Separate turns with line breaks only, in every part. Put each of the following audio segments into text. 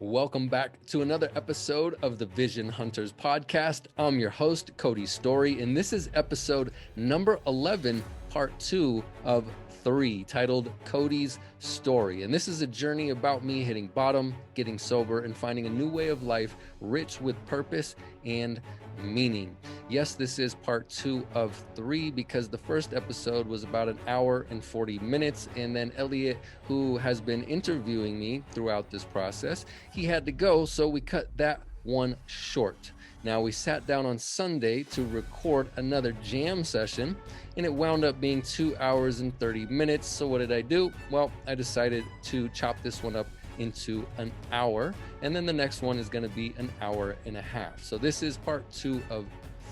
Welcome back to another episode of the Vision Hunters podcast. I'm your host, Cody Storey, and this is episode number 11, part 2 of 3, titled Cody's Story. And this is a journey about me hitting bottom, getting sober, and finding a new way of life rich with purpose and meaning. Yes, this is part 2 of 3 because the first episode was about an hour and 40 minutes. And then Elliot, who has been interviewing me throughout this process, he had to go. So we cut that one short. Now we sat down on Sunday to record another jam session, and it wound up being 2 hours and 30 minutes. So what did I do? Well, I decided to chop this one up into an hour, and then the next one is going to be an hour and a half. So this is part 2 of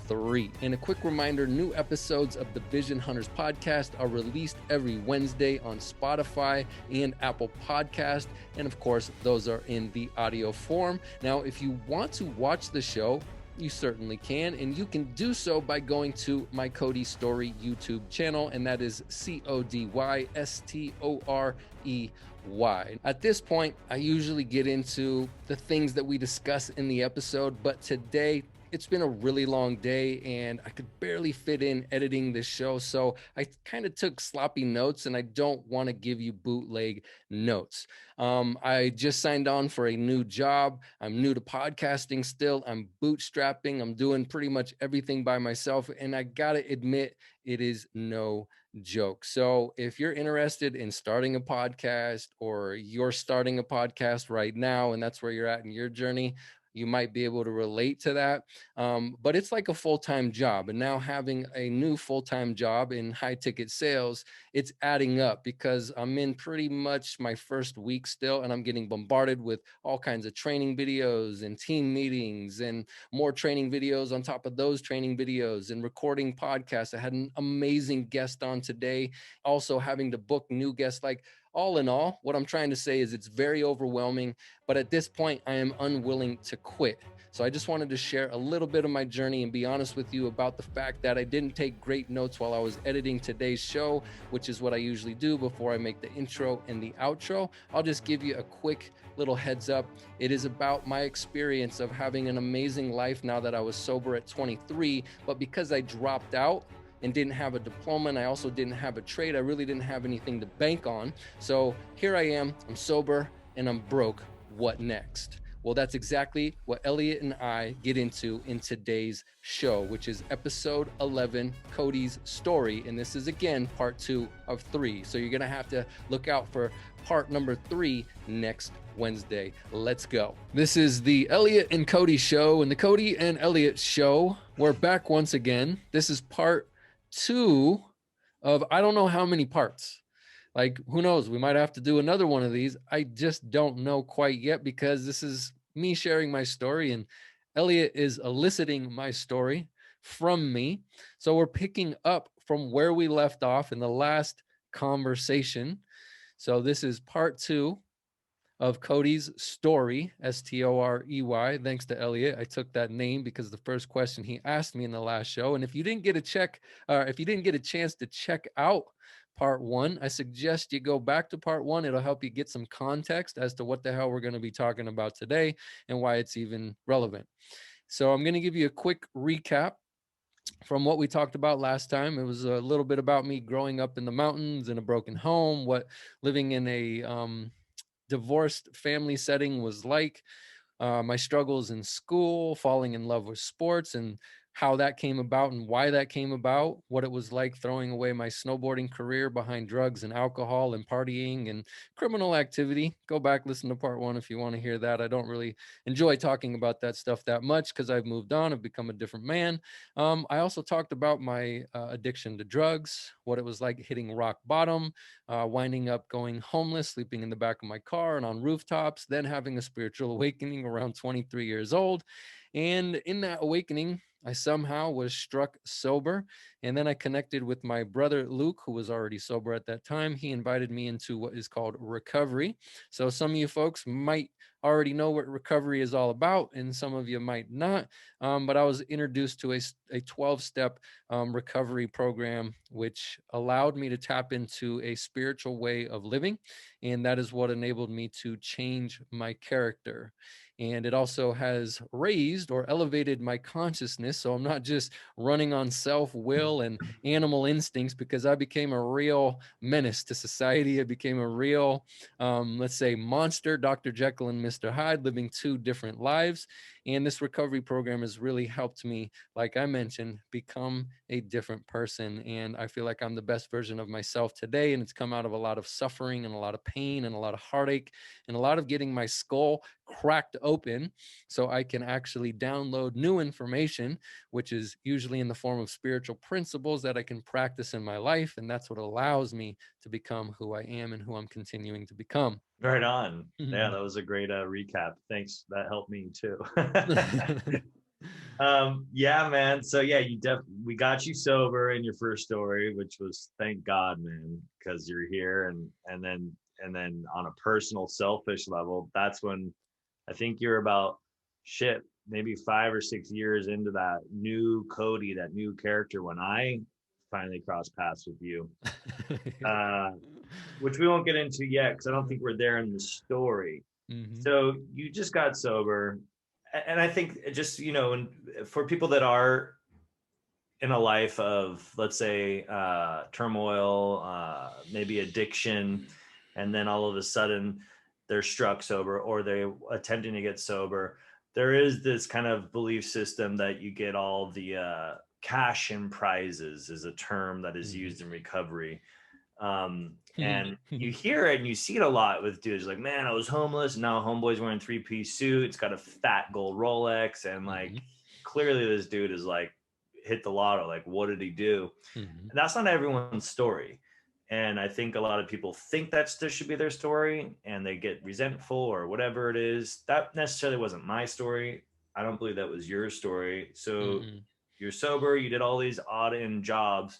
3. And a quick reminder, new episodes of the Vision Hunters podcast are released every Wednesday on Spotify and Apple Podcast. And of course, those are in the audio form. Now, if you want to watch the show, you certainly can, and you can do so by going to my Cody Storey YouTube channel, and that is CODY STOREY. At this point, I usually get into the things that we discuss in the episode, but today it's been a really long day and I could barely fit in editing this show. So I kind of took sloppy notes, and I don't want to give you bootleg notes. I just signed on for a new job. I'm new to podcasting still. I'm bootstrapping. I'm doing pretty much everything by myself. And I got to admit, it is no joke. So if you're interested in starting a podcast, or you're starting a podcast right now, and that's where you're at in your journey, you might be able to relate to that. But it's like a full-time job. And now having a new full-time job in high ticket sales, it's adding up because I'm in pretty much my first week still, and I'm getting bombarded with all kinds of training videos and team meetings and more training videos on top of those training videos and recording podcasts. I had an amazing guest on today, also having to book new guests. Like, all in all, what I'm trying to say is it's very overwhelming, but at this point, I am unwilling to quit. So I just wanted to share a little bit of my journey and be honest with you about the fact that I didn't take great notes while I was editing today's show, which is what I usually do before I make the intro and the outro. I'll just give you a quick little heads up. It is about my experience of having an amazing life now that I was sober at 23, but because I dropped out and didn't have a diploma, and I also didn't have a trade, I really didn't have anything to bank on. So here I am, I'm sober and I'm broke. What next? Well, that's exactly what Elliot and I get into in today's show, which is episode 11, Cody's Story. And this is, again, part 2 of 3. So you're going to have to look out for part number 3 next Wednesday. Let's go. This is the Elliot and Cody show, and the Cody and Elliot show. We're back once again. This is part 2 of I don't know how many parts. Like, who knows? We might have to do another one of these. I just don't know quite yet, because this is me sharing my story and Elliot is eliciting my story from me. So we're picking up from where we left off in the last conversation. So this is part 2 of Cody's Story, STOREY. Thanks to Elliot. I took that name because the first question he asked me in the last show. And if you didn't get a chance to check out part 1, I suggest you go back to part 1. It'll help you get some context as to what the hell we're going to be talking about today and why it's even relevant. So I'm going to give you a quick recap from what we talked about last time. It was a little bit about me growing up in the mountains in a broken home, what living in a divorced family setting was like, my struggles in school, falling in love with sports, and how that came about and why that came about, what it was like throwing away my snowboarding career behind drugs and alcohol and partying and criminal activity. Go back, listen to part 1 if you want to hear that. I don't really enjoy talking about that stuff that much because I've moved on. I've become a different man. I also talked about my addiction to drugs, what it was like hitting rock bottom, winding up going homeless, sleeping in the back of my car and on rooftops, then having a spiritual awakening around 23 years old. And in that awakening, I somehow was struck sober, and then I connected with my brother Luke, who was already sober at that time. He invited me into what is called recovery. So some of you folks might already know what recovery is all about, and some of you might not. But I was introduced to a 12-step recovery program, which allowed me to tap into a spiritual way of living. And that is what enabled me to change my character. And it also has raised or elevated my consciousness. So I'm not just running on self-will and animal instincts, because I became a real menace to society. I became a real, let's say, monster, Dr. Jekyll and Mr. Hyde, living two different lives. And this recovery program has really helped me, like I mentioned, become a different person. And I feel like I'm the best version of myself today. And it's come out of a lot of suffering and a lot of pain and a lot of heartache and a lot of getting my skull cracked open so I can actually download new information, which is usually in the form of spiritual principles that I can practice in my life. And that's what allows me to become who I am and who I'm continuing to become.
Right on. Yeah, that was a great recap. Thanks. That helped me too. Yeah, man. So yeah, we got you sober in your first story, which was thank God, man, because you're here, and then on a personal, selfish level, that's when I think you're about shit, maybe 5 or 6 years into that new Cody, that new character when I finally crossed paths with you. Uh, which we won't get into yet because I don't think we're there in the story.
Mm-hmm.
So you just got sober, and I think just for people that are in a life of, let's say, turmoil, maybe addiction, and then all of a sudden they're struck sober or they're attempting to get sober, there is this kind of belief system that you get all the cash and prizes is a term that is used in recovery. And you hear it and you see it a lot with dudes like, man, I was homeless. Now homeboy's wearing 3-piece suit. It's got a fat gold Rolex. And like, clearly this dude is like hit the lotto. Like, what did he do? And that's not everyone's story. And I think a lot of people think that this should be their story and they get resentful or whatever it is. That necessarily wasn't my story. I don't believe that was your story. So you're sober, you did all these odd end jobs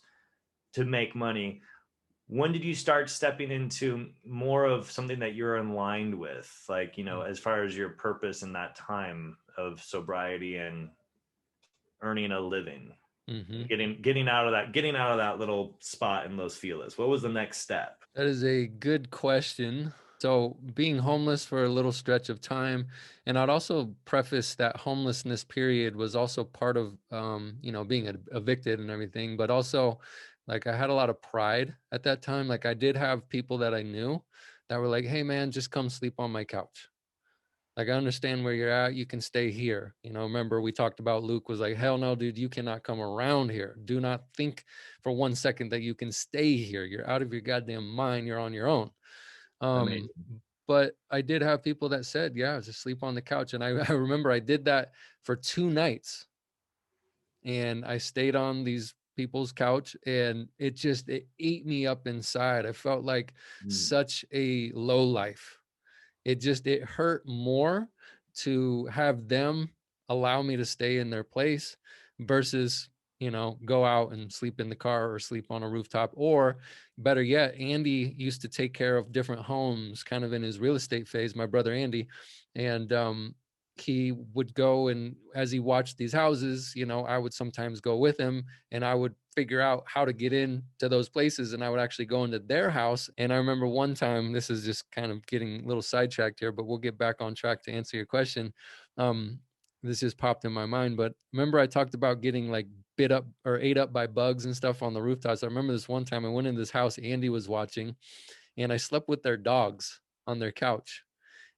to make money. When did you start stepping into more of something that you're aligned with, like, as far as your purpose in that time of sobriety and earning a living, getting out of that little spot in Los Feliz? What was the next step?
That is a good question. So, being homeless for a little stretch of time, and I'd also preface that homelessness period was also part of, being evicted and everything, but also, like, I had a lot of pride at that time. Like, I did have people that I knew that were like, "Hey, man, just come sleep on my couch. Like, I understand where you're at. You can stay here." Remember we talked about Luke was like, "Hell no, dude, you cannot come around here. Do not think for 1 second that you can stay here. You're out of your goddamn mind. You're on your own." Um,
Amazing.
but I did have people that said, "Yeah, just sleep on the couch." And I remember I did that for 2 nights, and I stayed on these people's couch, and it ate me up inside. I felt like such a low life. It hurt more to have them allow me to stay in their place versus go out and sleep in the car or sleep on a rooftop. Or better yet, Andy used to take care of different homes kind of in his real estate phase, my brother Andy. And he would go, and as he watched these houses, I would sometimes go with him, and I would figure out how to get into those places, and I would actually go into their house. And I remember one time, this is just kind of getting a little sidetracked here, but we'll get back on track to answer your question. This just popped in my mind, but remember I talked about getting like bit up or ate up by bugs and stuff on the rooftops. I remember this one time I went in this house Andy was watching, and I slept with their dogs on their couch,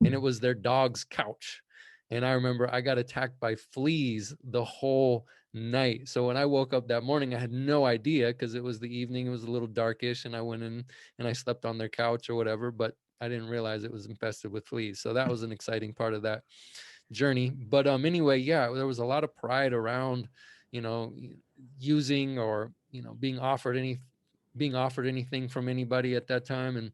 and it was their dog's couch. And I remember I got attacked by fleas the whole night. So when I woke up that morning, I had no idea because it was the evening, it was a little darkish, and I went in and I slept on their couch or whatever, but I didn't realize it was infested with fleas. So that was an exciting part of that journey. But anyway, yeah, there was a lot of pride around, you know, using or, being offered anything from anybody at that time. And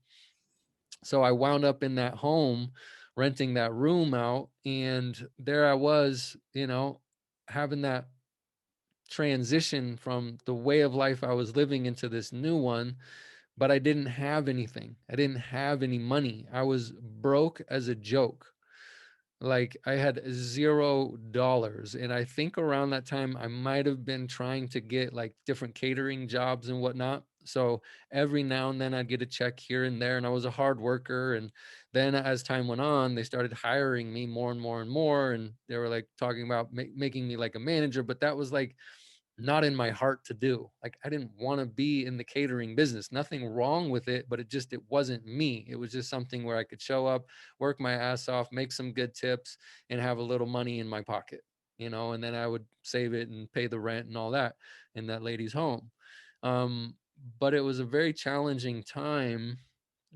so I wound up in that home, renting that room out. And there I was, having that transition from the way of life I was living into this new one. But I didn't have anything. I didn't have any money. I was broke as a joke. Like I had $0. And I think around that time, I might have been trying to get like different catering jobs and whatnot. So every now and then I'd get a check here and there, and I was a hard worker. And then as time went on, they started hiring me more and more and more. And they were like talking about making me like a manager, but that was like not in my heart to do. Like I didn't want to be in the catering business. Nothing wrong with it, but it wasn't me. It was just something where I could show up, work my ass off, make some good tips, and have a little money in my pocket, and then I would save it and pay the rent and all that in that lady's home. Um, but it was a very challenging time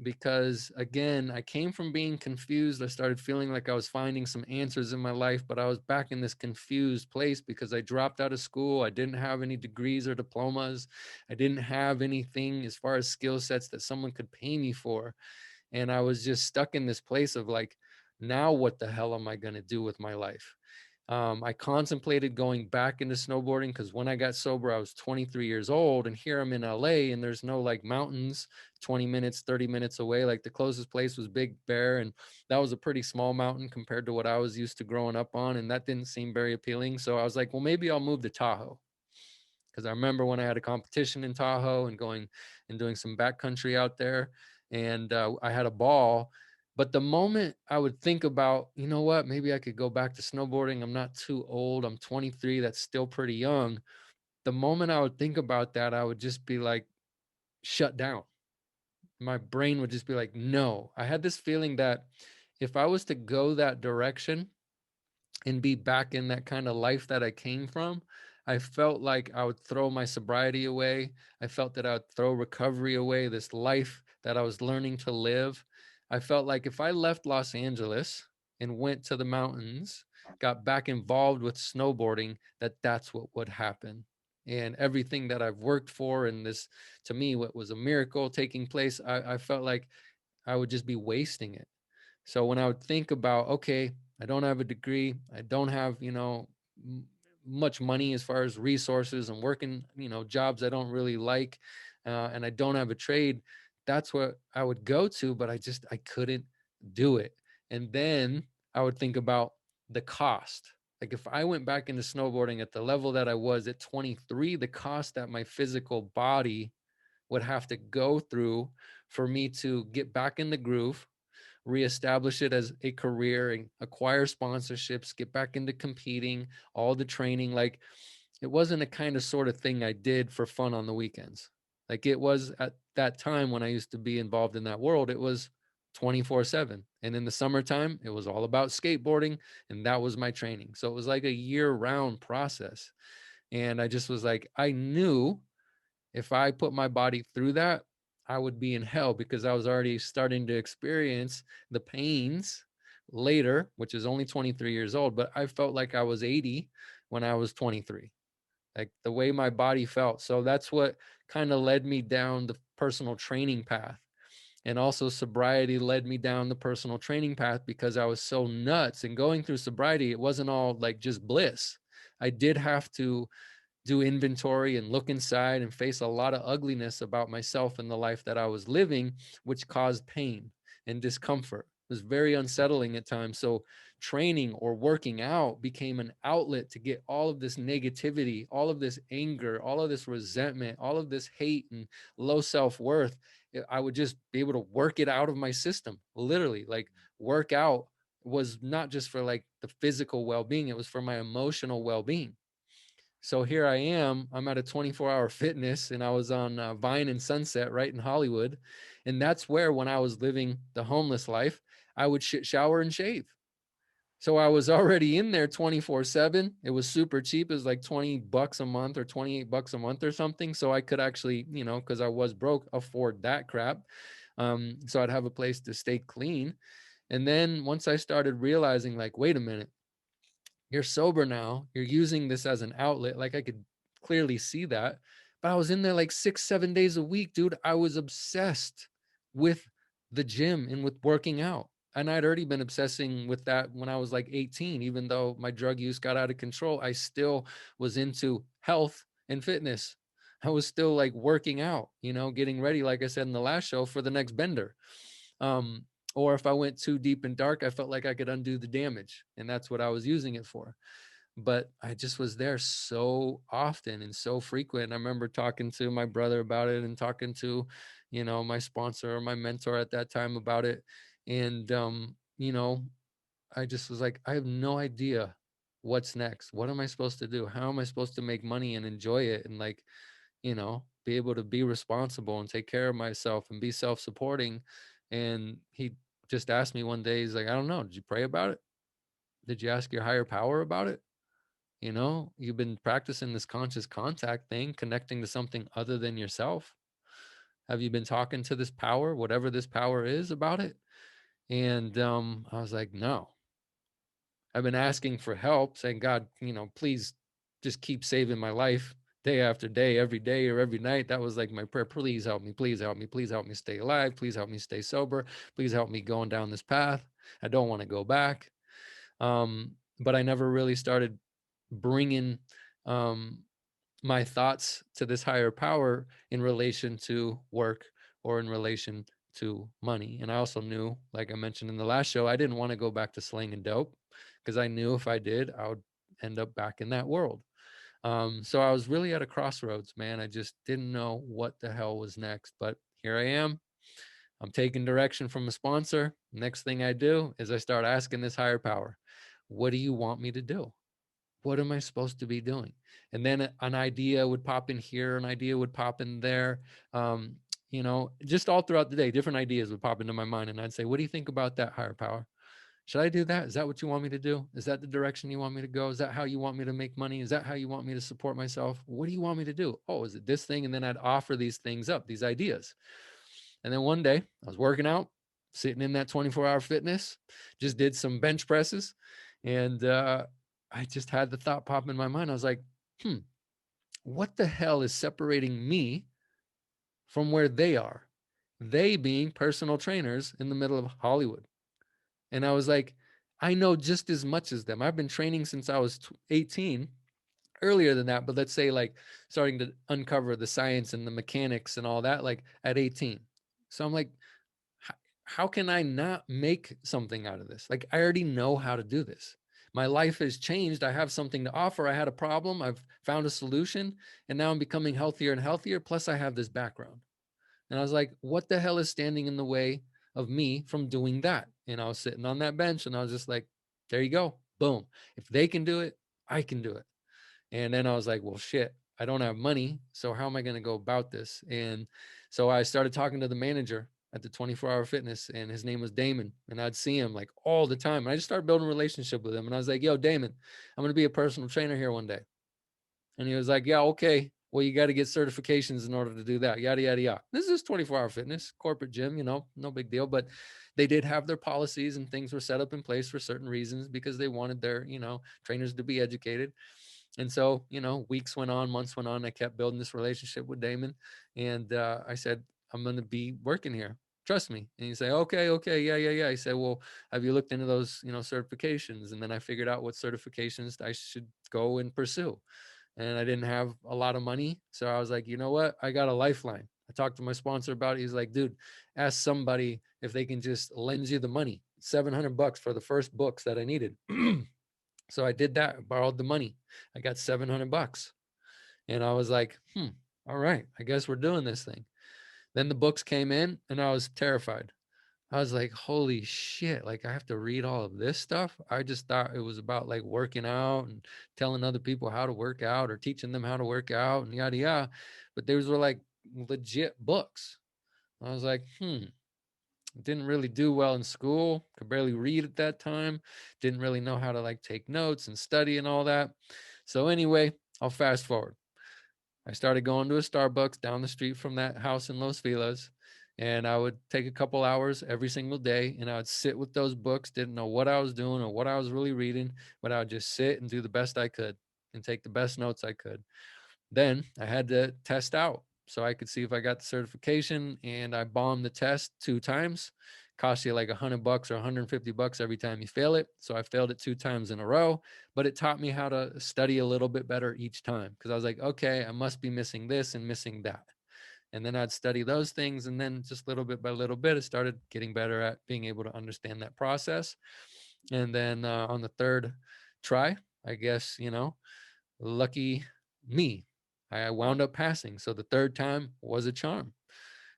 because again, I came from being confused. I started feeling like I was finding some answers in my life, but I was back in this confused place because I dropped out of school. I didn't have any degrees or diplomas. I didn't have anything as far as skill sets that someone could pay me for. And I was just stuck in this place of like, now what the hell am I going to do with my life? I contemplated going back into snowboarding because when I got sober, I was 23 years old, and here I'm in LA, and there's no like mountains 20 minutes, 30 minutes away. Like the closest place was Big Bear, and that was a pretty small mountain compared to what I was used to growing up on, and that didn't seem very appealing. So I was like, well, maybe I'll move to Tahoe, because I remember when I had a competition in Tahoe and going and doing some backcountry out there, and I had a ball. But the moment I would think about, you know what, maybe I could go back to snowboarding. I'm not too old. I'm 23. That's still pretty young. The moment I would think about that, I would just be like, shut down. My brain would just be like, no. I had this feeling that if I was to go that direction, and be back in that kind of life that I came from, I felt like I would throw my sobriety away. I felt that I would throw recovery away, this life that I was learning to live. I felt like if I left Los Angeles and went to the mountains, got back involved with snowboarding, that's what would happen. And everything that I've worked for, and this, to me, what was a miracle taking place, I felt like I would just be wasting it. So when I would think about, okay, I don't have a degree, I don't have, much money as far as resources, and working, jobs I don't really like, and I don't have a trade, that's what I would go to, but I couldn't do it. And then I would think about the cost. Like if I went back into snowboarding at the level that I was at 23, the cost that my physical body would have to go through for me to get back in the groove, reestablish it as a career, and acquire sponsorships, get back into competing, all the training. Like it wasn't a kind of sort of thing I did for fun on the weekends. Like it was at that time when I used to be involved in that world, it was 24/7. And in the summertime, it was all about skateboarding, and that was my training. So it was like a year-round process. And I just was like, I knew if I put my body through that, I would be in hell, because I was already starting to experience the pains later, which is only 23 years old, but I felt like I was 80 when I was 23, like the way my body felt. So that's what kind of led me down the personal training path. And also sobriety led me down the personal training path because I was so nuts. And going through sobriety, it wasn't all like just bliss. I did have to do inventory and look inside and face a lot of ugliness about myself and the life that I was living, which caused pain and discomfort. It was very unsettling at times. So training or working out became an outlet to get all of this negativity, all of this anger, all of this resentment, all of this hate and low self-worth. I would just be able to work it out of my system. Literally, like work out was not just for like the physical well-being, it was for my emotional well-being. So here I am. I'm at a 24-hour fitness, and I was on Vine and Sunset right in Hollywood. And that's where, when I was living the homeless life, I would shower and shave. So I was already in there 24/7. It was super cheap. It was like $20 a month or $28 a month or something. So I could actually, because I was broke, afford that crap. So I'd have a place to stay clean. And then once I started realizing, like, wait a minute, you're sober now, you're using this as an outlet, like I could clearly see that. But I was in there like 6 7 days a week, dude. I was obsessed with the gym and with working out, and I'd already been obsessing with that when I was like 18. Even though my drug use got out of control, I still was into health and fitness. I was still like working out, getting ready, like I said in the last show, for the next bender. um Or if I went too deep and dark, I felt like I could undo the damage. And that's what I was using it for. But I just was there so often and so frequent. And I remember talking to my brother about it and talking to, my sponsor or my mentor at that time about it. And, I just was like, I have no idea what's next. What am I supposed to do? How am I supposed to make money and enjoy it? And like, be able to be responsible and take care of myself and be self-supporting. And he just asked me one day, he's like, I don't know. Did you pray about it? Did you ask your higher power about it? You've been practicing this conscious contact thing, connecting to something other than yourself. Have you been talking to this power, whatever this power is, about it? And I was like, no. I've been asking for help, saying, God, please just keep saving my life day after day, every day or every night. That was like my prayer. Please help me. Please help me. Please help me stay alive. Please help me stay sober. Please help me going down this path. I don't want to go back. But I never really started bringing um, my thoughts to this higher power in relation to work or in relation to money. And I also knew, like I mentioned in the last show, I didn't want to go back to slinging dope because I knew if I did, I would end up back in that world. So I was really at a crossroads, man. I just didn't know what the hell was next. But here I am. I'm taking direction from a sponsor. Next thing I do is I start asking this higher power, what do you want me to do? What am I supposed to be doing? And then an idea would pop in here, an idea would pop in there. Just all throughout the day, different ideas would pop into my mind. And I'd say, what do you think about that, higher power? Should I do that? Is that what you want me to do? Is that the direction you want me to go? Is that how you want me to make money? Is that how you want me to support myself? What do you want me to do? Oh, is it this thing? And then I'd offer these things up, these ideas. And then one day I was working out, sitting in that 24-hour fitness, just did some bench presses. And I just had the thought pop in my mind. I was like, what the hell is separating me from where they are? They being personal trainers in the middle of Hollywood. And I was like, I know just as much as them. I've been training since I was 18, earlier than that, but let's say like starting to uncover the science and the mechanics and all that, like at 18. So I'm like, how can I not make something out of this? Like, I already know how to do this. My life has changed. I have something to offer. I had a problem. I've found a solution, and now I'm becoming healthier and healthier. Plus, I have this background. And I was like, what the hell is standing in the way of me from doing that? And I was sitting on that bench and I was just like, there you go. Boom. If they can do it, I can do it. And then I was like, well, shit, I don't have money. So how am I going to go about this? And so I started talking to the manager at the 24-hour fitness, and his name was Damon. And I'd see him like all the time. And I just started building a relationship with him. And I was like, yo, Damon, I'm going to be a personal trainer here one day. And he was like, yeah, okay. Well, you got to get certifications in order to do that. Yada, yada, yada. This is 24-hour fitness, corporate gym, no big deal. But they did have their policies and things were set up in place for certain reasons because they wanted their, trainers to be educated. And so, weeks went on, months went on. I kept building this relationship with Damon. And I said, I'm going to be working here. Trust me. And you say, okay, yeah. He said, well, have you looked into those, certifications? And then I figured out what certifications I should go and pursue. And I didn't have a lot of money. So I was like, you know what? I got a lifeline. I talked to my sponsor about it. He's like, dude, ask somebody if they can just lend you the money, $700 for the first books that I needed. So I did that, borrowed the money. I got $700. And I was like, all right, I guess we're doing this thing. Then the books came in and I was terrified. I was like, holy shit, like I have to read all of this stuff. I just thought it was about like working out and telling other people how to work out or teaching them how to work out and yada yada. But those were like legit books. I was like, didn't really do well in school, could barely read at that time, didn't really know how to like take notes and study and all that. So anyway, I'll fast forward. I started going to a Starbucks down the street from that house in Los Feliz, and I would take a couple hours every single day and I would sit with those books, didn't know what I was doing or what I was really reading, but I would just sit and do the best I could and take the best notes I could. Then I had to test out so I could see if I got the certification, and I bombed the test 2 times. Cost you like $100 or $150 every time you fail it. So I failed it 2 times in a row, but it taught me how to study a little bit better each time because I was like, okay, I must be missing this and missing that. And then I'd study those things. And then just little bit by little bit, I started getting better at being able to understand that process. And then on the third try, I guess, lucky me, I wound up passing. So the third time was a charm.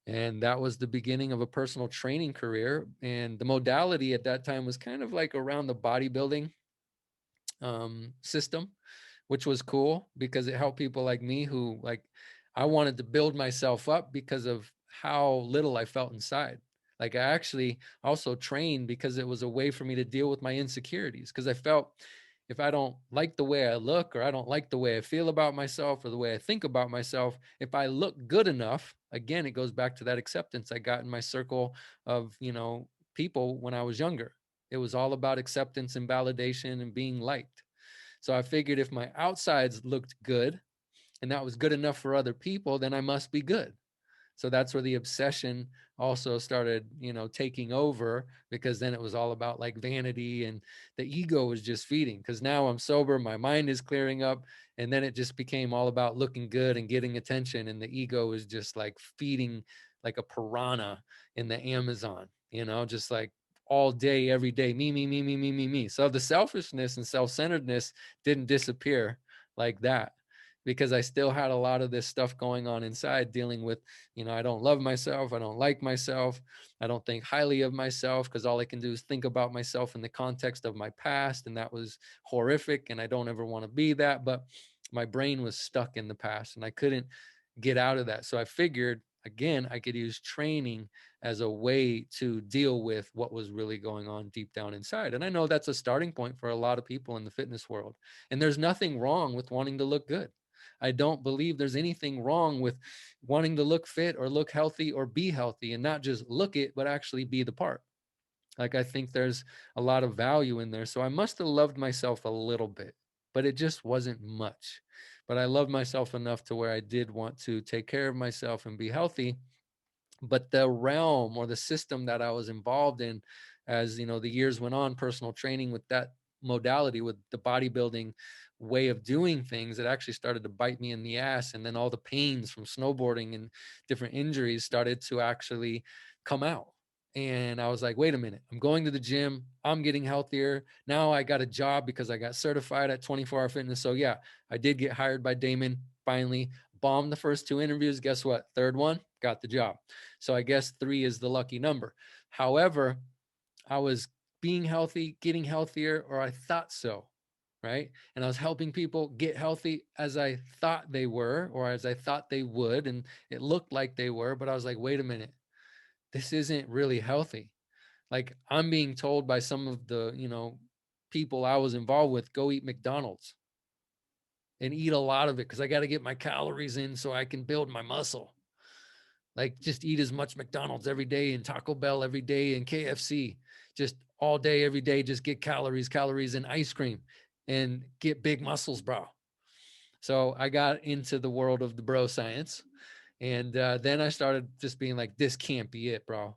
And that was the beginning of a personal training career. And the modality at that time was kind of like around the bodybuilding system, which was cool because it helped people like me who, like, I wanted to build myself up because of how little I felt inside. Like, I actually also trained because it was a way for me to deal with my insecurities, because I felt if I don't like the way I look, or I don't like the way I feel about myself, or the way I think about myself, if I look good enough, again, it goes back to that acceptance I got in my circle of, people when I was younger. It was all about acceptance and validation and being liked. So I figured if my outsides looked good and that was good enough for other people, then I must be good. So that's where the obsession also started, taking over, because then it was all about like vanity, and the ego was just feeding, because now I'm sober, my mind is clearing up. And then it just became all about looking good and getting attention. And the ego is just like feeding like a piranha in the Amazon, just like all day, every day, me, me, me, me, me, me, me. So the selfishness and self-centeredness didn't disappear like that, because I still had a lot of this stuff going on inside, dealing with, I don't love myself. I don't like myself. I don't think highly of myself, because all I can do is think about myself in the context of my past. And that was horrific. And I don't ever want to be that. But my brain was stuck in the past and I couldn't get out of that. So I figured, again, I could use training as a way to deal with what was really going on deep down inside. And I know that's a starting point for a lot of people in the fitness world. And there's nothing wrong with wanting to look good. I don't believe there's anything wrong with wanting to look fit or look healthy or be healthy, and not just look it, but actually be the part. Like, I think there's a lot of value in there. So I must have loved myself a little bit, but it just wasn't much. But I loved myself enough to where I did want to take care of myself and be healthy. But the realm or the system that I was involved in, as the years went on, personal training with that modality, with the bodybuilding way of doing things, it actually started to bite me in the ass. And then all the pains from snowboarding and different injuries started to actually come out. And I was like, wait a minute, I'm going to the gym, I'm getting healthier. Now I got a job because I got certified at 24-hour fitness. So yeah, I did get hired by Damon finally. Bombed the first two interviews. Guess what? Third one, got the job. So I guess 3 is the lucky number. However, I was being healthy, getting healthier, or I thought so, right? And I was helping people get healthy as I thought they were, or as I thought they would, and it looked like they were. But I was like, wait a minute, this isn't really healthy. Like, I'm being told by some of the, people I was involved with, go eat McDonald's and eat a lot of it because I got to get my calories in so I can build my muscle. Like, just eat as much McDonald's every day and Taco Bell every day and KFC, just all day, every day. Just get calories and ice cream and get big muscles, bro. So I got into the world of the bro science. And then I started just being like, this can't be it, bro.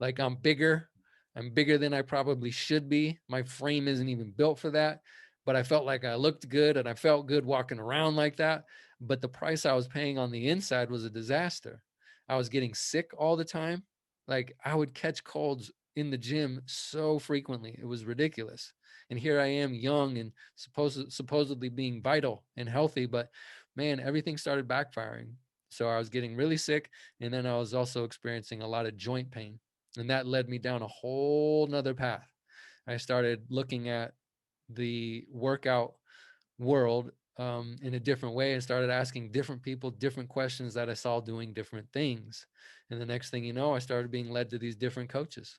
Like, I'm bigger. I'm bigger than I probably should be. My frame isn't even built for that. But I felt like I looked good and I felt good walking around like that. But the price I was paying on the inside was a disaster. I was getting sick all the time. Like, I would catch colds in the gym so frequently. It was ridiculous. And here I am, young and supposedly being vital and healthy. But man, everything started backfiring. So I was getting really sick. And then I was also experiencing a lot of joint pain. And that led me down a whole nother path. I started looking at the workout world in a different way, and started asking different people different questions that I saw doing different things. And the next thing you know, I started being led to these different coaches.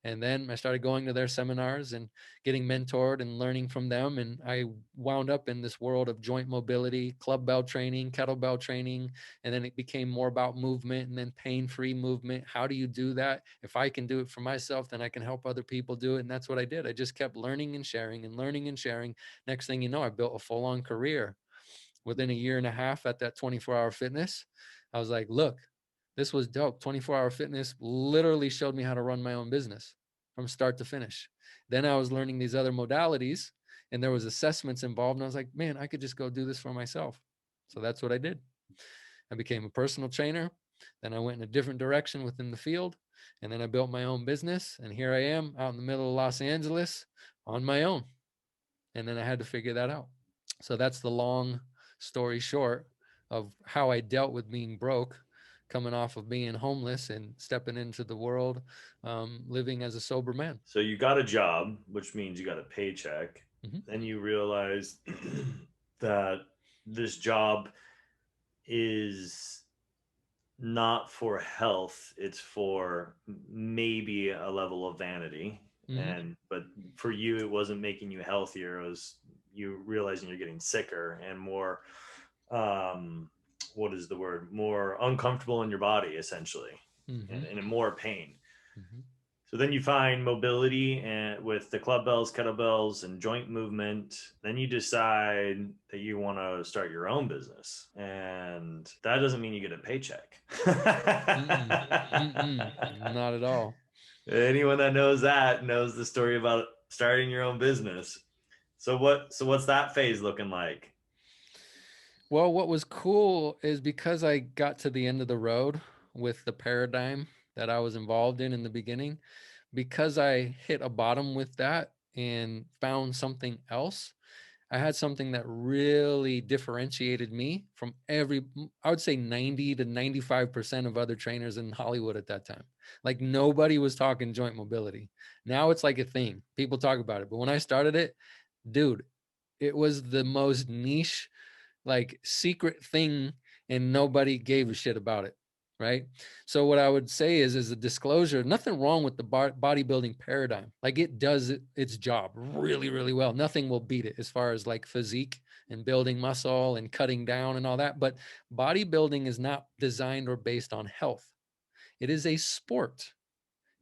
And then I started going to their seminars and getting mentored and learning from them. And I wound up in this world of joint mobility, club bell training, kettlebell training. And then it became more about movement and then pain-free movement. How do you do that? If I can do it for myself, then I can help other people do it. And that's what I did. I just kept learning and sharing and learning and sharing. Next thing you know, I built a full-on career. Within a year and a half at that 24-hour fitness, I was like, look, this was dope. 24-hour fitness literally showed me how to run my own business from start to finish. Then I was learning these other modalities and there was assessments involved. And I was like, man, I could just go do this for myself. So that's what I did. I became a personal trainer. Then I went in a different direction within the field. And then I built my own business. And here I am out in the middle of Los Angeles on my own. And then I had to figure that out. So that's the long story short of how I dealt with being broke, coming off of being homeless and stepping into the world, living as a sober man.
So you got a job, which means you got a paycheck.
Mm-hmm.
Then you realize that this job is not for health, it's for maybe a level of vanity.
Mm-hmm.
But for you, it wasn't making you healthier, it was you realizing you're getting sicker and more, what is the word, more uncomfortable in your body, essentially,
Mm-hmm.
and in more pain.
Mm-hmm.
So then you find mobility and with the club bells, kettlebells, and joint movement. Then you decide that you want to start your own business, and that doesn't mean you get a paycheck.
Mm-mm. Mm-mm. Not at all.
Anyone that knows that knows the story about starting your own business. So what's that phase looking like?
Well, what was cool is because I got to the end of the road with the paradigm that I was involved in the beginning, because I hit a bottom with that and found something else. I had something that really differentiated me from I would say 90 to 95% of other trainers in Hollywood at that time. Like nobody was talking joint mobility. Now it's like a thing. People talk about it. But when I started it, dude, it was the most niche, like secret thing, and nobody gave a shit about it. Right. So what I would say is, as a disclosure, nothing wrong with the bodybuilding paradigm. Like it does its job really, really well. Nothing will beat it as far as like physique and building muscle and cutting down and all that. But bodybuilding is not designed or based on health. It is a sport.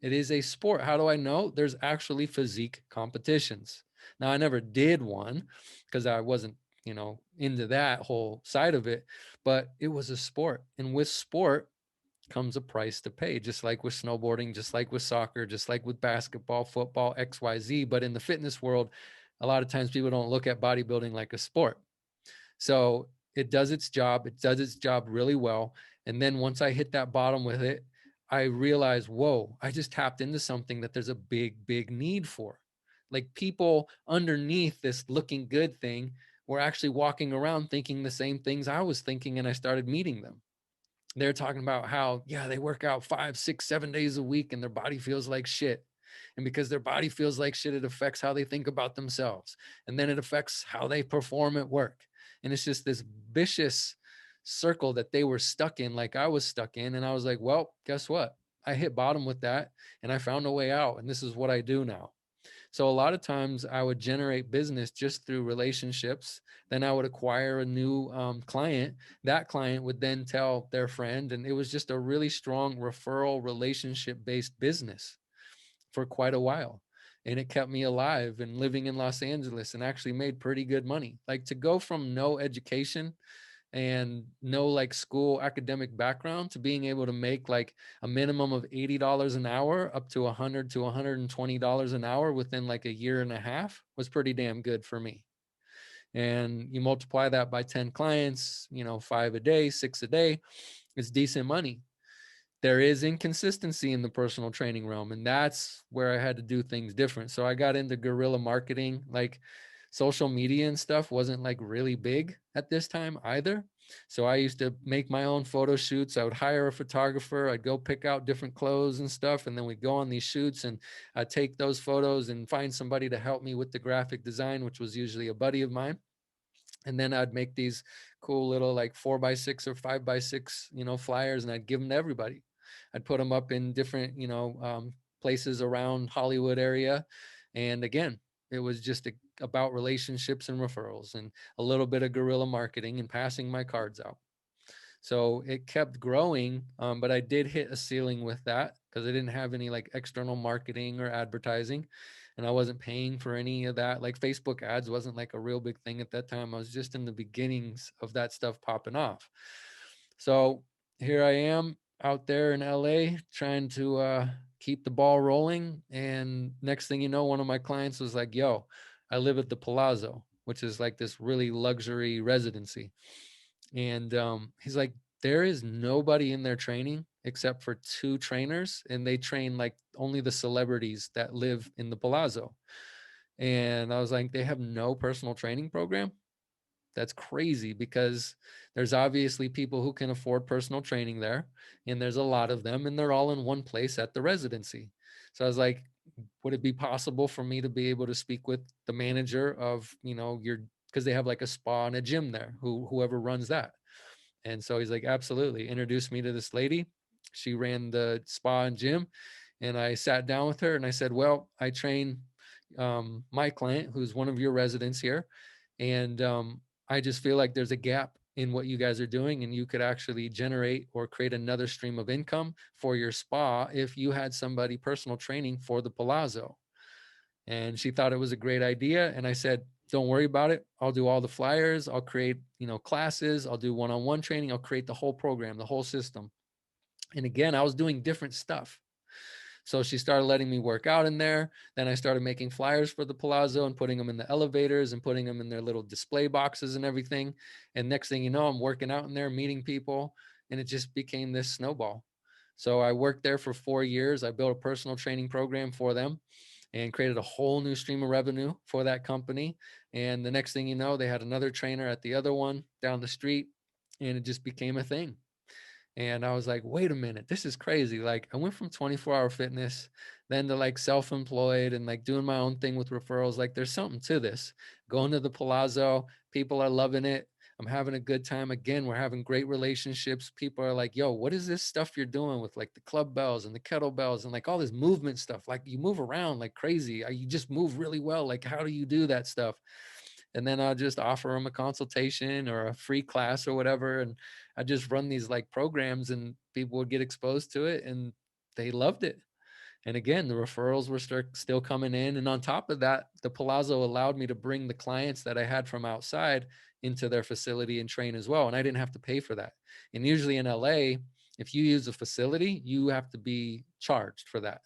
It is a sport. How do I know? There's actually physique competitions. Now, I never did one because I wasn't, into that whole side of it, but it was a sport. And with sport comes a price to pay, just like with snowboarding, just like with soccer, just like with basketball, football, XYZ. But in the fitness world, a lot of times people don't look at bodybuilding like a sport. So it does its job. It does its job really well. And then once I hit that bottom with it, I realized, whoa, I just tapped into something that there's a big, big need for. Like people underneath this looking good thing were actually walking around thinking the same things I was thinking. And I started meeting them. They're talking about how, yeah, they work out 5, 6, 7 days a week and their body feels like shit. And because their body feels like shit, it affects how they think about themselves. And then it affects how they perform at work. And it's just this vicious circle that they were stuck in, like I was stuck in. And I was like, well, guess what? I hit bottom with that and I found a way out. And this is what I do now. So a lot of times I would generate business just through relationships. Then I would acquire a new client. That client would then tell their friend. And it was just a really strong referral relationship based business for quite a while. And it kept me alive and living in Los Angeles and actually made pretty good money. Like to go from no education and no like school academic background to being able to make like a minimum of $80 an hour up to $100 to $120 an hour within like a year and a half was pretty damn good for me. And you multiply that by 10 clients, 5 a day, 6 a day, it's decent money. There is inconsistency in the personal training realm, and that's where I had to do things different. So I got into guerrilla marketing. Like social media and stuff wasn't like really big at this time either. So I used to make my own photo shoots. I would hire a photographer. I'd go pick out different clothes and stuff, and then we'd go on these shoots, and I'd take those photos and find somebody to help me with the graphic design, which was usually a buddy of mine. And then I'd make these cool little like 4x6 or 5x6, flyers, and I'd give them to everybody. I'd put them up in different, places around Hollywood area. And again, it was just about relationships and referrals and a little bit of guerrilla marketing and passing my cards out. So it kept growing, but I did hit a ceiling with that because I didn't have any like external marketing or advertising, and I wasn't paying for any of that. Like Facebook ads wasn't like a real big thing at that time. I was just in the beginnings of that stuff popping off. So here I am out there in LA trying to keep the ball rolling. And next thing you know, one of my clients was like, yo, I live at the Palazzo, which is like this really luxury residency. And he's like, there is nobody in their training except for 2 trainers, and they train like only the celebrities that live in the Palazzo. And I was like, they have no personal training program? That's crazy, because there's obviously people who can afford personal training there, and there's a lot of them, and they're all in one place at the residency. So I was like, would it be possible for me to be able to speak with the manager of, your, because they have like a spa and a gym there, whoever runs that. And so he's like, absolutely. Introduced me to this lady. She ran the spa and gym. And I sat down with her and I said, well, I train my client, who's one of your residents here. And I just feel like there's a gap in what you guys are doing, and you could actually generate or create another stream of income for your spa if you had somebody personal training for the Palazzo. And she thought it was a great idea. And I said, don't worry about it. I'll do all the flyers. I'll create, classes. I'll do one-on-one training. I'll create the whole program, the whole system. And again, I was doing different stuff. So she started letting me work out in there. Then I started making flyers for the Palazzo and putting them in the elevators and putting them in their little display boxes and everything. And next thing you know, I'm working out in there, meeting people, and it just became this snowball. So I worked there for 4 years. I built a personal training program for them and created a whole new stream of revenue for that company. And the next thing you know, they had another trainer at the other one down the street, and it just became a thing. And I was like, wait a minute, this is crazy. Like, I went from 24-hour fitness then to like self-employed and like doing my own thing with referrals. Like, there's something to this. Going to the Palazzo, people are loving it. I'm having a good time. Again, we're having great relationships. People are like, yo, what is this stuff you're doing with like the club bells and the kettlebells and like all this movement stuff? Like, you move around like crazy. You just move really well. Like, how do you do that stuff? And then I'll just offer them a consultation or a free class or whatever. And I just run these like programs, and people would get exposed to it and they loved it. And again, the referrals were still coming in. And on top of that, the Palazzo allowed me to bring the clients that I had from outside into their facility and train as well. And I didn't have to pay for that. And usually in LA, if you use a facility, you have to be charged for that.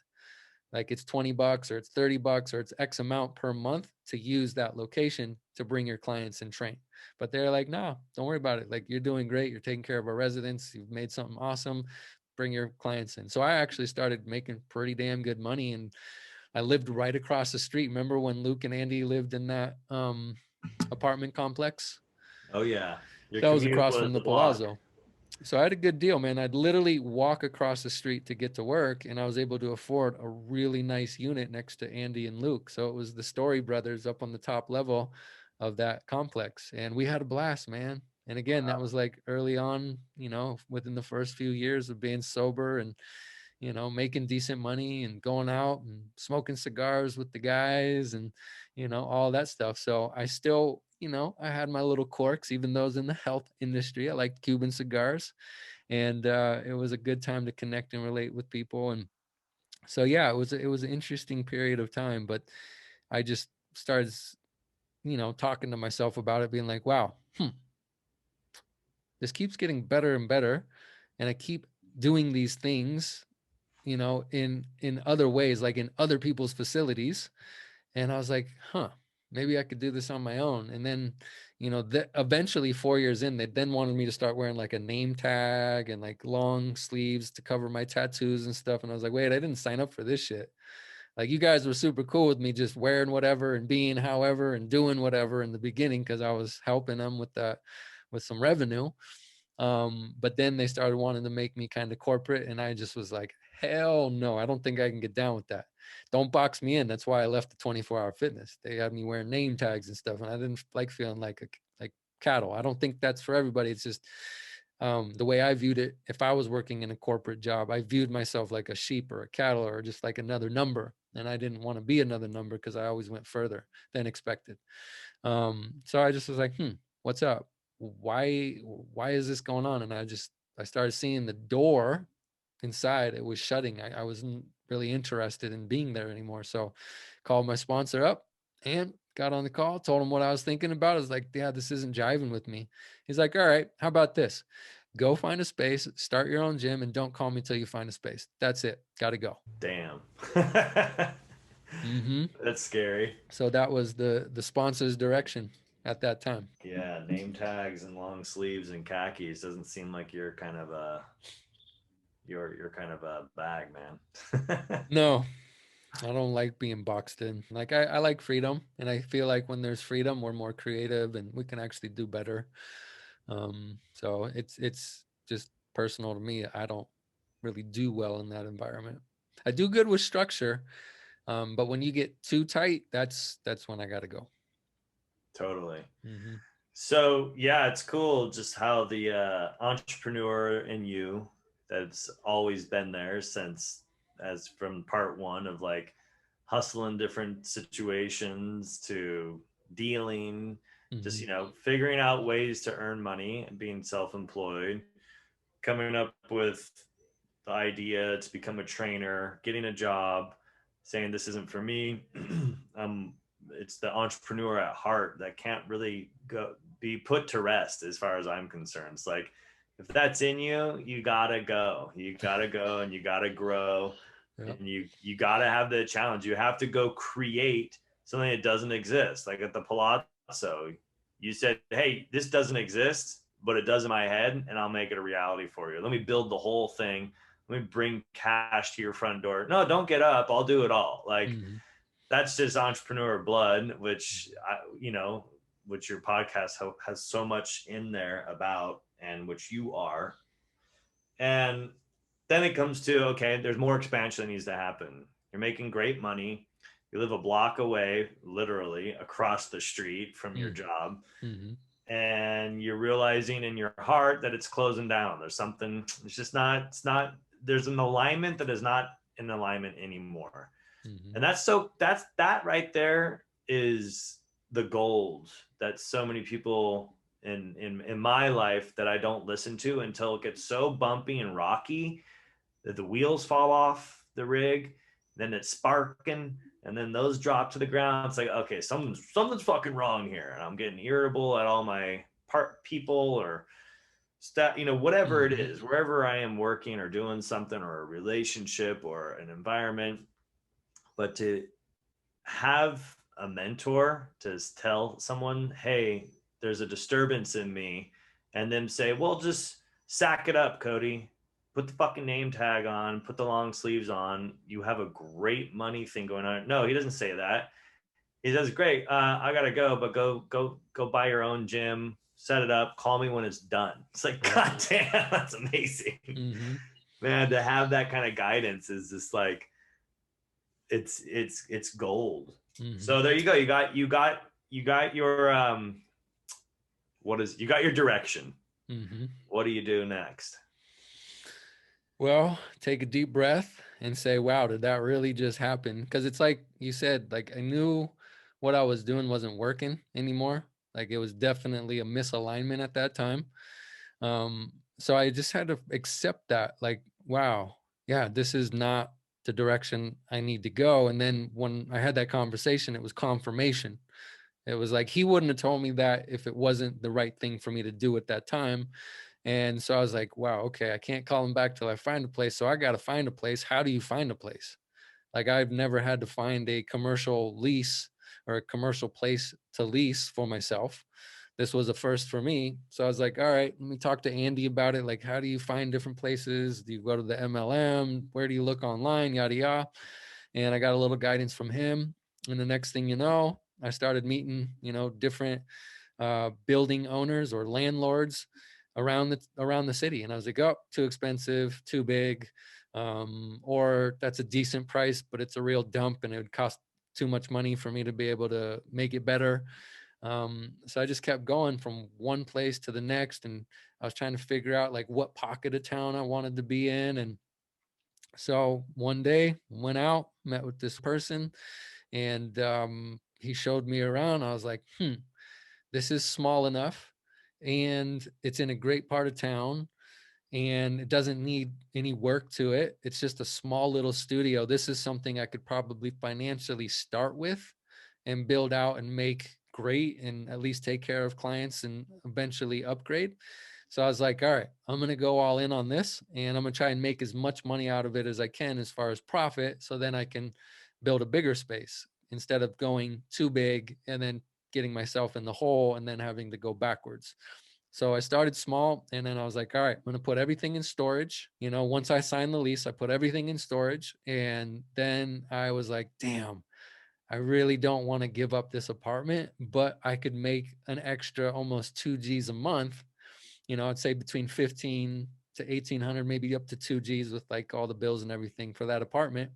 Like, it's $20 or it's $30 or it's X amount per month to use that location to bring your clients and train. But they're like, no, don't worry about it. Like, you're doing great. You're taking care of our residents. You've made something awesome. Bring your clients in. So I actually started making pretty damn good money. And I lived right across the street. Remember when Luke and Andy lived in that apartment complex?
Oh yeah, your
That was
commute
across
was
from
the
the
block.
Palazzo. So I had a good deal, man. I'd literally walk across the street to get to work, and I was able to afford a really nice unit next to Andy and Luke. So it was the Story brothers up on the top level of that complex, and we had a blast, man. And again, that
Wow.
was like early on, within the first few years of being sober and making decent money and going out and smoking cigars with the guys and all that stuff. So I still, I had my little quirks, even though I was in the health industry. I liked Cuban cigars, and it was a good time to connect and relate with people. And so yeah, it was an interesting period of time. But I just started talking to myself about it, being like, wow, this keeps getting better and better, and I keep doing these things in other ways, like in other people's facilities. And I was like, maybe I could do this on my own. And then, eventually 4 years in, they then wanted me to start wearing like a name tag and like long sleeves to cover my tattoos and stuff. And I was like, wait, I didn't sign up for this shit. Like, you guys were super cool with me just wearing whatever and being however and doing whatever in the beginning, because I was helping them with that, with some revenue. But then they started wanting to make me kind of corporate, and I just was like, hell no, I don't think I can get down with that. Don't box me in. That's why I left the 24-hour fitness. They had me wearing name tags and stuff, and I didn't like feeling like cattle. I don't think that's for everybody. It's just the way I viewed it. If I was working in a corporate job, I viewed myself like a sheep or a cattle or just like another number, and I didn't want to be another number because I always went further than expected. So I just was like, what's up? Why is this going on? And I started seeing the door inside, it was shutting. I wasn't really interested in being there anymore. So called my sponsor up and got on the call, told him what I was thinking about. I was like, yeah, this isn't jiving with me. He's like, all right, how about this? Go find a space, start your own gym, and don't call me till you find a space. That's it. Gotta go.
Damn.
Mm-hmm.
That's scary.
So that was the sponsor's direction. at that time.
Yeah, name tags and long sleeves and khakis doesn't seem like you're kind of a you're kind of a bag, man.
No, I don't like being boxed in. Like I like freedom, and I feel like when there's freedom, we're more creative and we can actually do better. So it's just personal to me. I don't really do well in that environment. I do good with structure, but when you get too tight, that's when I got to go.
Totally.
Hmm.
So yeah, it's cool just how the entrepreneur in you that's always been there since as from part one of like hustling different situations to dealing, just
Hmm.
figuring out ways to earn money and being self-employed, coming up with the idea to become a trainer, getting a job, saying this isn't for me. It's the entrepreneur at heart that can't really go be put to rest as far as I'm concerned. It's like if that's in you, you gotta go. You gotta go and you gotta grow.
Yeah.
And you gotta have the challenge. You have to go create something that doesn't exist. Like at the Palazzo, you said, hey, this doesn't exist, but it does in my head, and I'll make it a reality for you. Let me build the whole thing. Let me bring cash to your front door. No, don't get up. I'll do it all. Like
Hmm.
that's just entrepreneur blood, which which your podcast has so much in there about, and which you are. And then it comes to, okay, there's more expansion that needs to happen. You're making great money. You live a block away, literally across the street from your job,
Hmm.
and you're realizing in your heart that it's closing down. There's something, it's not, there's an alignment that is not in alignment anymore.
Hmm.
And that right there is the gold that so many people in my life that I don't listen to until it gets so bumpy and rocky that the wheels fall off the rig, then it's sparking, and then those drop to the ground. It's like, okay, something's fucking wrong here, and I'm getting irritable at all my part people or stuff, whatever it
Hmm.
is, wherever I am working or doing something or a relationship or an environment. But to have a mentor to tell someone, hey, there's a disturbance in me, and then say, well, just sack it up, Cody. Put the fucking name tag on, put the long sleeves on. You have a great money thing going on. No, he doesn't say that. He says, great, I gotta go, but go buy your own gym, set it up, call me when it's done. It's like,
Yeah.
god damn, that's amazing.
Hmm.
Man, to have that kind of guidance is just like it's gold.
Hmm.
So there you go. You got your you got your direction.
Hmm.
What do you do next?
Well, take a deep breath and say, wow, did that really just happen? Because it's like you said, like I knew what I was doing wasn't working anymore. Like it was definitely a misalignment at that time. So I just had to accept that, like, wow, yeah, this is not the direction I need to go. And then when I had that conversation, it was confirmation. It was like he wouldn't have told me that if it wasn't the right thing for me to do at that time. And so I was like, wow, okay, I can't call him back till I find a place. So I got to find a place. How do you find a place? Like I've never had to find a commercial lease or a commercial place to lease for myself. This was a first for me. So I was like, all right, let me talk to Andy about it. Like, how do you find different places? Do you go to the MLM? Where do you look online? Yada, yada. And I got a little guidance from him. And the next thing you know, I started meeting, different building owners or landlords around the city. And I was like, oh, too expensive, too big, or that's a decent price, but it's a real dump and it would cost too much money for me to be able to make it better. So I just kept going from one place to the next, and I was trying to figure out like what pocket of town I wanted to be in. And so one day went out, met with this person, and he showed me around. I was like, this is small enough, and it's in a great part of town, and it doesn't need any work to it. It's just a small little studio. This is something I could probably financially start with and build out and make great, and at least take care of clients and eventually upgrade. So I was like, all right, I'm going to go all in on this, and I'm going to try and make as much money out of it as I can as far as profit. So then I can build a bigger space instead of going too big and then getting myself in the hole and then having to go backwards. So I started small, and then I was like, all right, I'm going to put everything in storage. You know, once I signed the lease, I put everything in storage. And then I was like, damn, I really don't want to give up this apartment, but I could make an extra almost 2 G's a month. You know, I'd say between 15 to 1800, maybe up to 2 G's with like all the bills and everything for that apartment.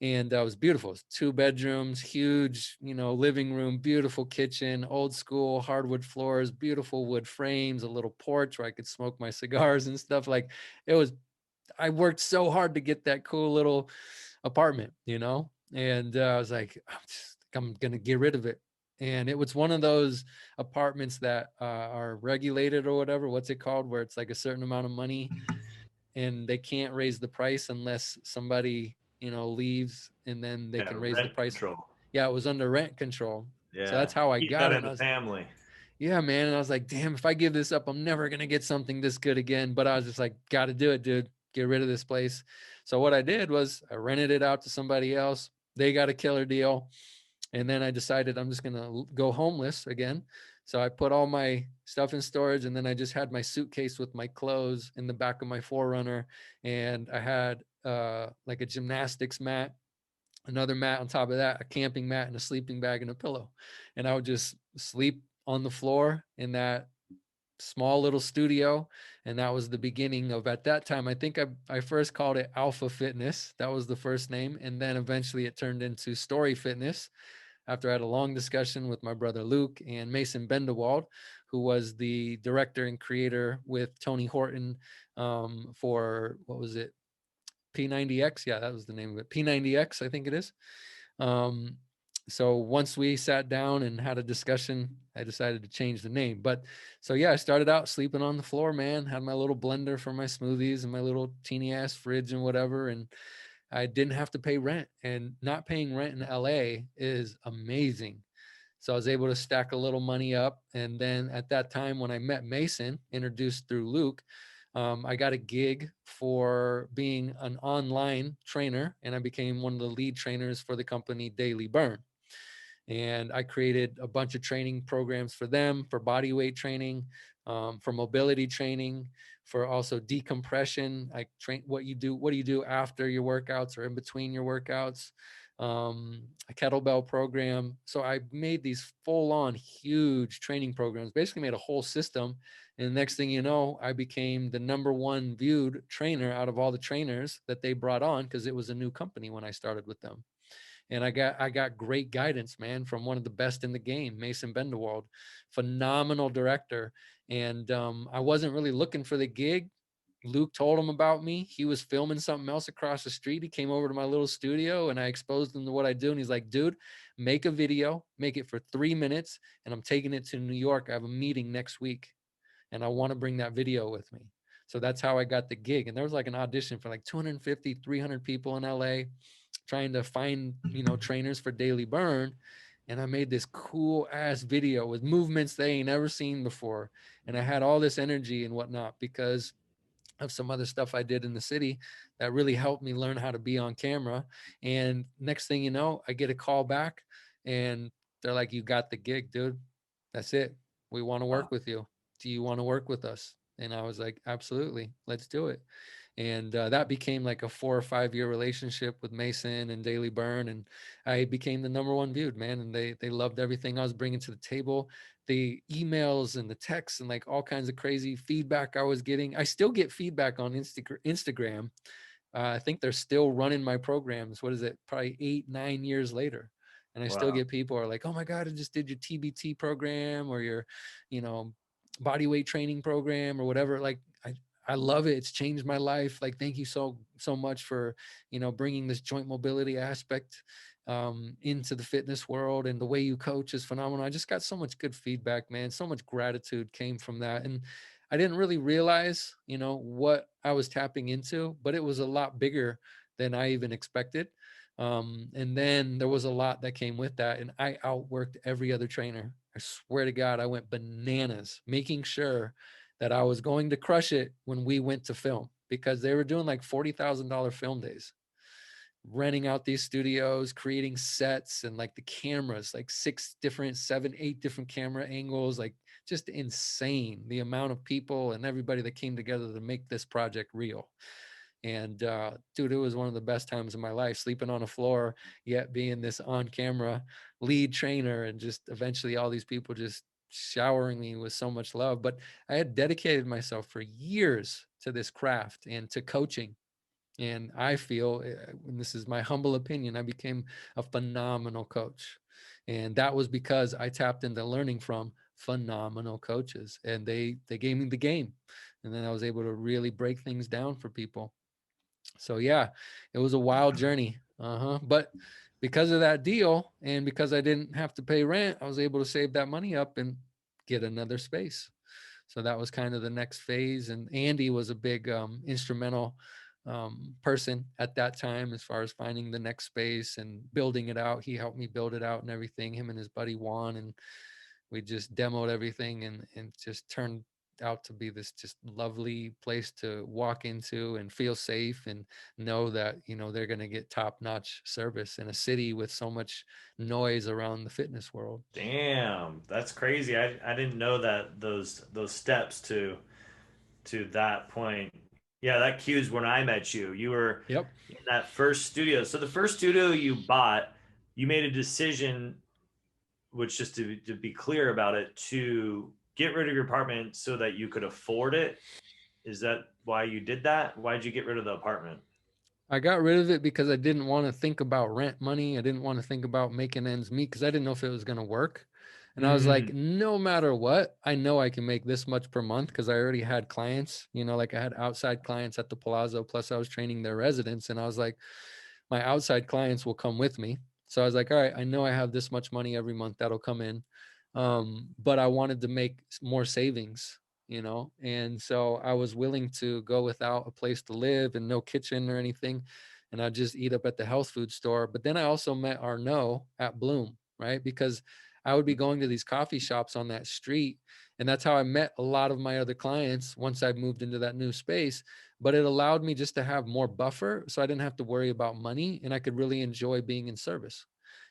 And it was beautiful. It was 2 bedrooms, huge, you know, living room, beautiful kitchen, old school hardwood floors, beautiful wood frames, a little porch where I could smoke my cigars and stuff. Like, it was, I worked so hard to get that cool little apartment, you know? And I was like, I'm going to get rid of it. And it was one of those apartments that are regulated or whatever. What's it called? Where it's like a certain amount of money and they can't raise the price unless somebody, you know, leaves, and then they
Yeah,
can raise the
rent
price.
control.
Yeah, it was under rent control. So
Yeah,
that's how I
keep
got
that
it.
in
And I
the
was,
family.
yeah, man. And I was like, damn, if I give this up, I'm never going to get something this good again. But I was just like, got to do it, dude. Get rid of this place. So what I did was I rented it out to somebody else. They got a killer deal. And then I decided I'm just going to go homeless again. So I put all my stuff in storage, and then I just had my suitcase with my clothes in the back of my Forerunner. And I had like a gymnastics mat, another mat on top of that, a camping mat, and a sleeping bag and a pillow. And I would just sleep on the floor in that small little studio. And that was the beginning of, at that time, I think I first called it Alpha Fitness. That was the first name. And then eventually it turned into Story Fitness after I had a long discussion with my brother Luke and Mason Bendewald, who was the director and creator with Tony Horton for, what was it? P90X. Yeah, that was the name of it. P90X, I think it is. Um, so once we sat down and had a discussion, I decided to change the name. But so yeah, I started out sleeping on the floor, man. Had my little blender for my smoothies and my little teeny ass fridge and whatever. And I didn't have to pay rent. And not paying rent in LA is amazing. So I was able to stack a little money up. And then at that time, when I met Mason, introduced through Luke, I got a gig for being an online trainer, and I became one of the lead trainers for the company Daily Burn. And I created a bunch of training programs for them, for body weight training, for mobility training, for also decompression. I train what do you do after your workouts or in between your workouts, a kettlebell program. So I made these full on huge training programs, basically made a whole system. And the next thing you know, I became the #1 viewed trainer out of all the trainers that they brought on, because it was a new company when I started with them. And I got great guidance, man, from one of the best in the game, Mason Bendewald, phenomenal director. And I wasn't really looking for the gig. Luke told him about me. He was filming something else across the street. He came over to my little studio, and I exposed him to what I do. And he's like, dude, make a video, make it for 3 minutes, and I'm taking it to New York. I have a meeting next week, and I want to bring that video with me. So that's how I got the gig. And there was like an audition for like 250, 300 people in LA trying to find, you know, trainers for Daily Burn. And I made this cool ass video with movements they ain't never seen before. And I had all this energy and whatnot because of some other stuff I did in the city that really helped me learn how to be on camera. And next thing you know, I get a call back and they're like, you got the gig, dude. That's it. We want to
Wow.
work with you. Do you want to work with us? And I was like, absolutely. Let's do it. And that became like a 4 or 5 year relationship with Mason and Daily Burn. And I became the #1 viewed, man. And they loved everything I was bringing to the table, the emails and the texts and like all kinds of crazy feedback I was getting. I still get feedback on Instagram. I think they're still running my programs. What is it? Probably 8, 9 years later. And I still
Wow.
get people are like, oh my God, I just did your TBT program or your, you know, body weight training program or whatever. Like, I love it. It's changed my life. Like, thank you so much for, you know, bringing this joint mobility aspect into the fitness world, and the way you coach is phenomenal. I just got so much good feedback, man. So much gratitude came from that. And I didn't really realize, you know, what I was tapping into, but it was a lot bigger than I even expected. And then there was a lot that came with that. And I outworked every other trainer. I swear to God, I went bananas making sure that I was going to crush it when we went to film, because they were doing like $40,000 film days. renting out these studios, creating sets and like the cameras, like 8 different camera angles, like just insane the amount of people and everybody that came together to make this project real. And dude, it was one of the best times of my life, sleeping on a floor, yet being this on camera lead trainer, and just eventually all these people just showering me with so much love. But I had dedicated myself for years to this craft and to coaching. And I feel, and this is my humble opinion, I became a phenomenal coach. And that was because I tapped into learning from phenomenal coaches, and they gave me the game. And then I was able to really break things down for people. So yeah, it was a wild journey. But because of that deal, and because I didn't have to pay rent, I was able to save that money up and get another space. So that was kind of the next phase. And Andy was a big instrumental person at that time as far as finding the next space and building it out. He helped me build it out and everything, him and his buddy Juan. And we just demoed everything, and just turned out to be this just lovely place to walk into and feel safe and know that, you know, they're going to get top-notch service in a city with so much noise around the fitness world.
Damn, that's crazy. I didn't know that those steps to that point. Yeah, that cues when I met you. You were
Yep.
in that first studio. So the first studio you bought, you made a decision, which just to be clear about it, to get rid of your apartment so that you could afford it. Is that why you did that? Why did you get rid of the apartment?
I got rid of it because I didn't want to think about rent money. I didn't want to think about making ends meet because I didn't know if it was going to work. And I was like,
Mm,
no matter what, I know I can make this much per month because I already had clients, you know, like I had outside clients at the Palazzo, plus I was training their residents. And I was like, my outside clients will come with me. So I was like, all right, I know I have this much money every month that'll come in. But I wanted to make more savings, you know, and so I was willing to go without a place to live and no kitchen or anything. And I'd just eat up at the health food store. But then I also met Arnaud at Bloom, right? Because I would be going to these coffee shops on that street. And that's how I met a lot of my other clients once I moved into that new space. But it allowed me just to have more buffer so I didn't have to worry about money, and I could really enjoy being in service.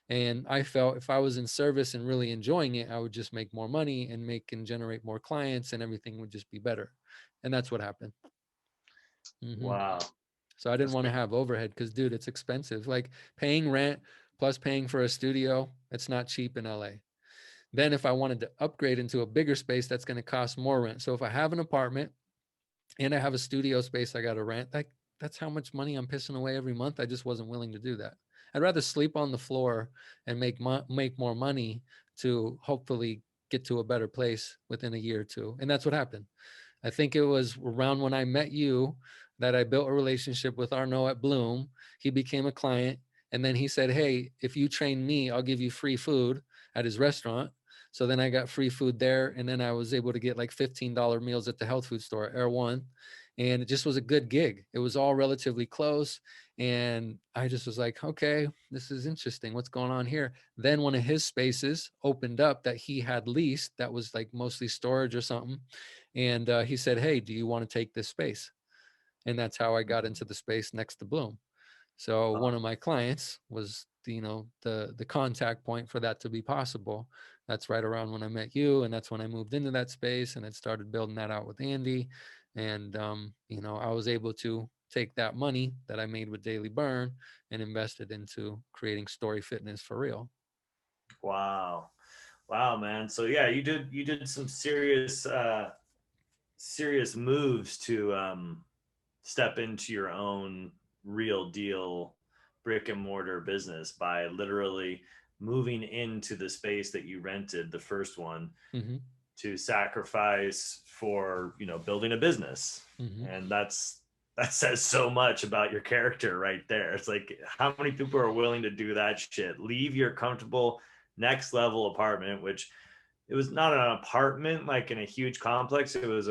And I felt if I was in service and really enjoying it, I would just make more money and make and generate more clients, and everything would just be better. And that's what happened. hmm
wow,
So I didn't
that's
want to
great.
have overhead because, dude, it's expensive. Like paying rent plus paying for a studio, it's not cheap in LA. Then if I wanted to upgrade into a bigger space, that's going to cost more rent. So if I have an apartment and I have a studio space I got to rent, like that's how much money I'm pissing away every month. I just wasn't willing to do that. I'd rather sleep on the floor and make more money to hopefully get to a better place within a year or two. And that's what happened. I think it was around when I met you that I built a relationship with Arnaud at Bloom. He became a client. And then he said, hey, if you train me, I'll give you free food at his restaurant. So then I got free food there. And then I was able to get like $15 meals at the health food store, Air One. And it just was a good gig. It was all relatively close. And I just was like, okay, this is interesting. What's going on here? Then one of his spaces opened up that he had leased that was like mostly storage or something. And he said, hey, do you want to take this space? And that's how I got into the space next to Bloom. So one of my clients was, you know, the contact point for that to be possible. That's right around when I met you, and that's when I moved into that space and had started building that out with Andy. And you know, I was able to take that money that I made with Daily Burn and invest it into creating Story Fitness for real.
Wow, wow, man. So yeah, you did some serious moves to step into your own real deal brick and mortar business by literally moving into the space that you rented, the first one,
Mm-hmm.
to sacrifice for, building a business.
Mm-hmm.
And that says so much about your character right there. It's like, how many people are willing to do that shit? Leave your comfortable next level apartment, which it was not an apartment like in a huge complex. It was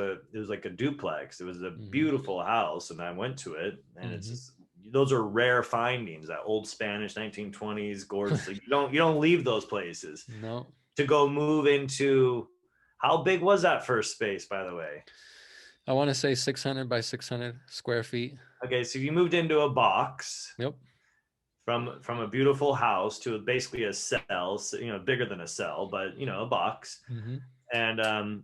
like a duplex. It was a
Mm-hmm.
beautiful house, and I went to it, and it's
Mm-hmm.
just, those are rare findings. That old Spanish 1920s gorgeous. Like, you don't leave those places
No.
to go move into. How big was that first space, by the way?
I want to say 600 by 600 square feet.
Okay, so you moved into a box.
Yep.
from a beautiful house to basically a cell, you know, bigger than a cell, but you know, a box.
Mm-hmm.
And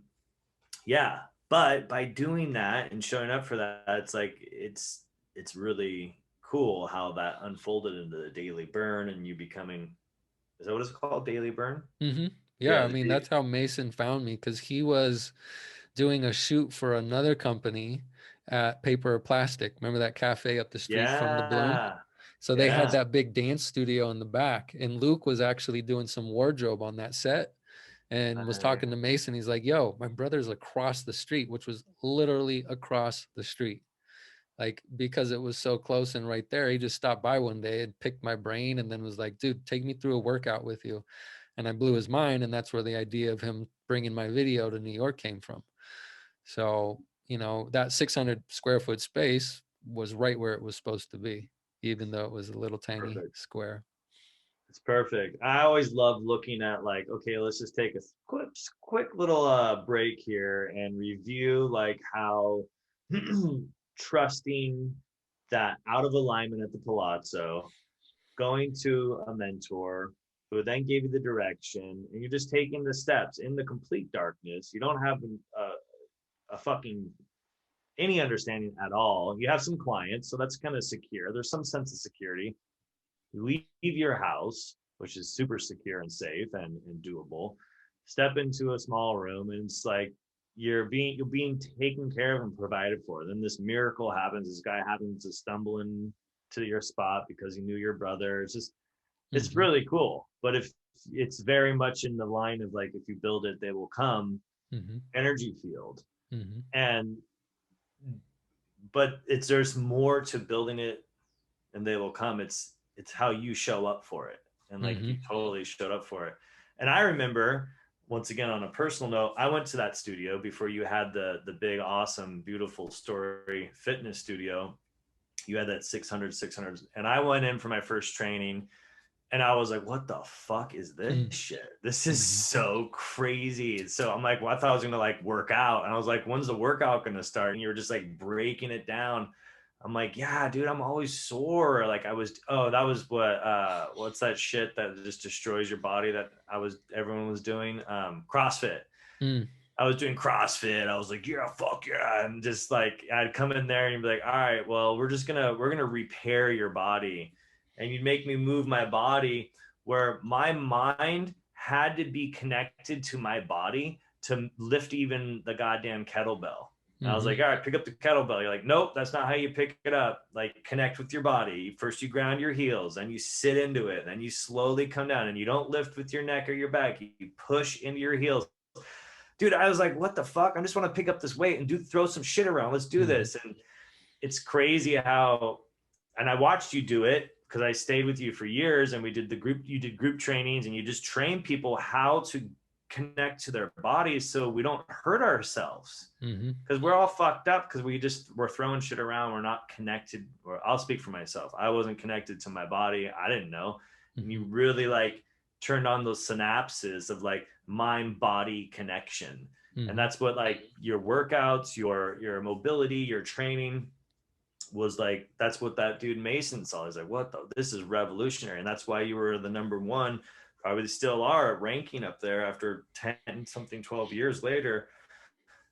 yeah, but by doing that and showing up for that, it's like it's really cool how that unfolded into the daily burn and you becoming, is that what it's called, daily burn?
Mm-hmm. Yeah,
Yeah,
I mean, that's how Mason found me, because he was doing a shoot for another company at Paper or Plastic. Remember that cafe up the street from the Bloom?
yeah,
So they had
yeah.
that big dance studio in the back, and Luke was actually doing some wardrobe on that set and was
I,
talking to Mason. He's like, "Yo, my brother's across the street," which was literally across the street. Like, because it was so close and right there, he just stopped by one day and picked my brain and then was like, "Dude, take me through a workout with you." And I blew his mind, and that's where the idea of him bringing my video to New York came from. So, that 600 square foot space was right where it was supposed to be, even though it was a little tiny
perfect.
square.
It's perfect. I always love looking at like, okay, let's just take a quick little break here and review like how trusting that out of alignment at the Palazzo, going to a mentor who then gave you the direction, and you're just taking the steps in the complete darkness. You don't have a fucking any understanding at all. You have some clients, so that's kind of secure. There's some sense of security. You leave your house, which is super secure and safe and doable. Step into a small room, and it's like you're being taken care of and provided for. Then this miracle happens. This guy happens to stumble into your spot because he knew your brother. It's
Mm-hmm.
really cool. But if it's very much in the line of like, if you build it, they will come,
Mm-hmm.
energy field.
Mm-hmm.
And but there's more to building it and they will come. It's how you show up for it. And like
Mm-hmm.
you totally showed up for it. And I remember, once again on a personal note, I went to that studio before you had the big, awesome, beautiful Story fitness studio. You had that 600, and I went in for my first training, and I was like, what the fuck is this shit? This is
Mm-hmm.
so crazy. So I'm like, well, I thought I was gonna like work out. And I was like, when's the workout gonna start? And you were just like breaking it down. I'm like, yeah, dude, I'm always sore. Like I was, oh, that was what's that shit that just destroys your body that everyone was doing? CrossFit.
Mm-hmm.
I was doing CrossFit. I was like, yeah, fuck yeah. And just like, I'd come in there and be like, all right, well, we're going to repair your body. And you'd make me move my body where my mind had to be connected to my body to lift even the goddamn kettlebell. And I was
Mm-hmm.
like, all right, pick up the kettlebell. You're like, nope, that's not how you pick it up. Like, connect with your body. First, you ground your heels, then you sit into it, then you slowly come down, and you don't lift with your neck or your back. You push into your heels. Dude, I was like, what the fuck? I just want to pick up this weight and throw some shit around. Let's do
Mm-hmm.
this. And it's crazy how, and I watched you do it because I stayed with you for years, and you did group trainings, and you just train people how to connect to their bodies so we don't hurt ourselves,
Mm-hmm.
because we're all fucked up because we're throwing shit around. We're not connected. Or I'll speak for myself. I wasn't connected to my body. I didn't know. And
Mm-hmm.
you really like turned on those synapses of like mind body connection. And
Mm-hmm.
that's what like your workouts, your mobility, your training was like. That's what that dude Mason saw. He's like, what the, this is revolutionary. And that's why you were the number one, probably still are, ranking up there after 10 something 12 years later,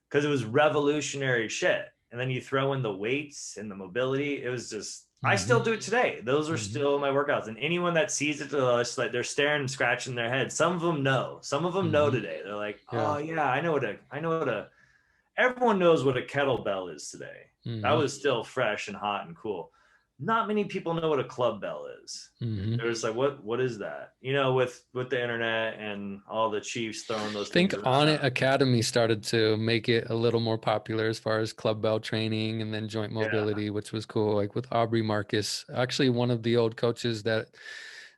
because it was revolutionary shit. And then you throw in the weights and the mobility. It was just, I
Mm-hmm.
still do it today. Those are
Mm-hmm.
still my workouts. And anyone that sees it to us, like they're staring and scratching their head. Some of them know. Some of them know
Mm-hmm.
today. They're like,
Yeah.
oh yeah, I know what a everyone knows what a kettlebell is today. That
Mm-hmm.
was still fresh and hot and cool. Not many people know what a club bell is.
Mm-hmm.
They're just like, what is that? You know, with the internet and all the chiefs throwing those
Think
things
On It
around.
Academy started to make it a little more popular as far as club bell training, and then joint
Yeah.
mobility, which was cool. Like with Aubrey Marcus, actually one of the old coaches that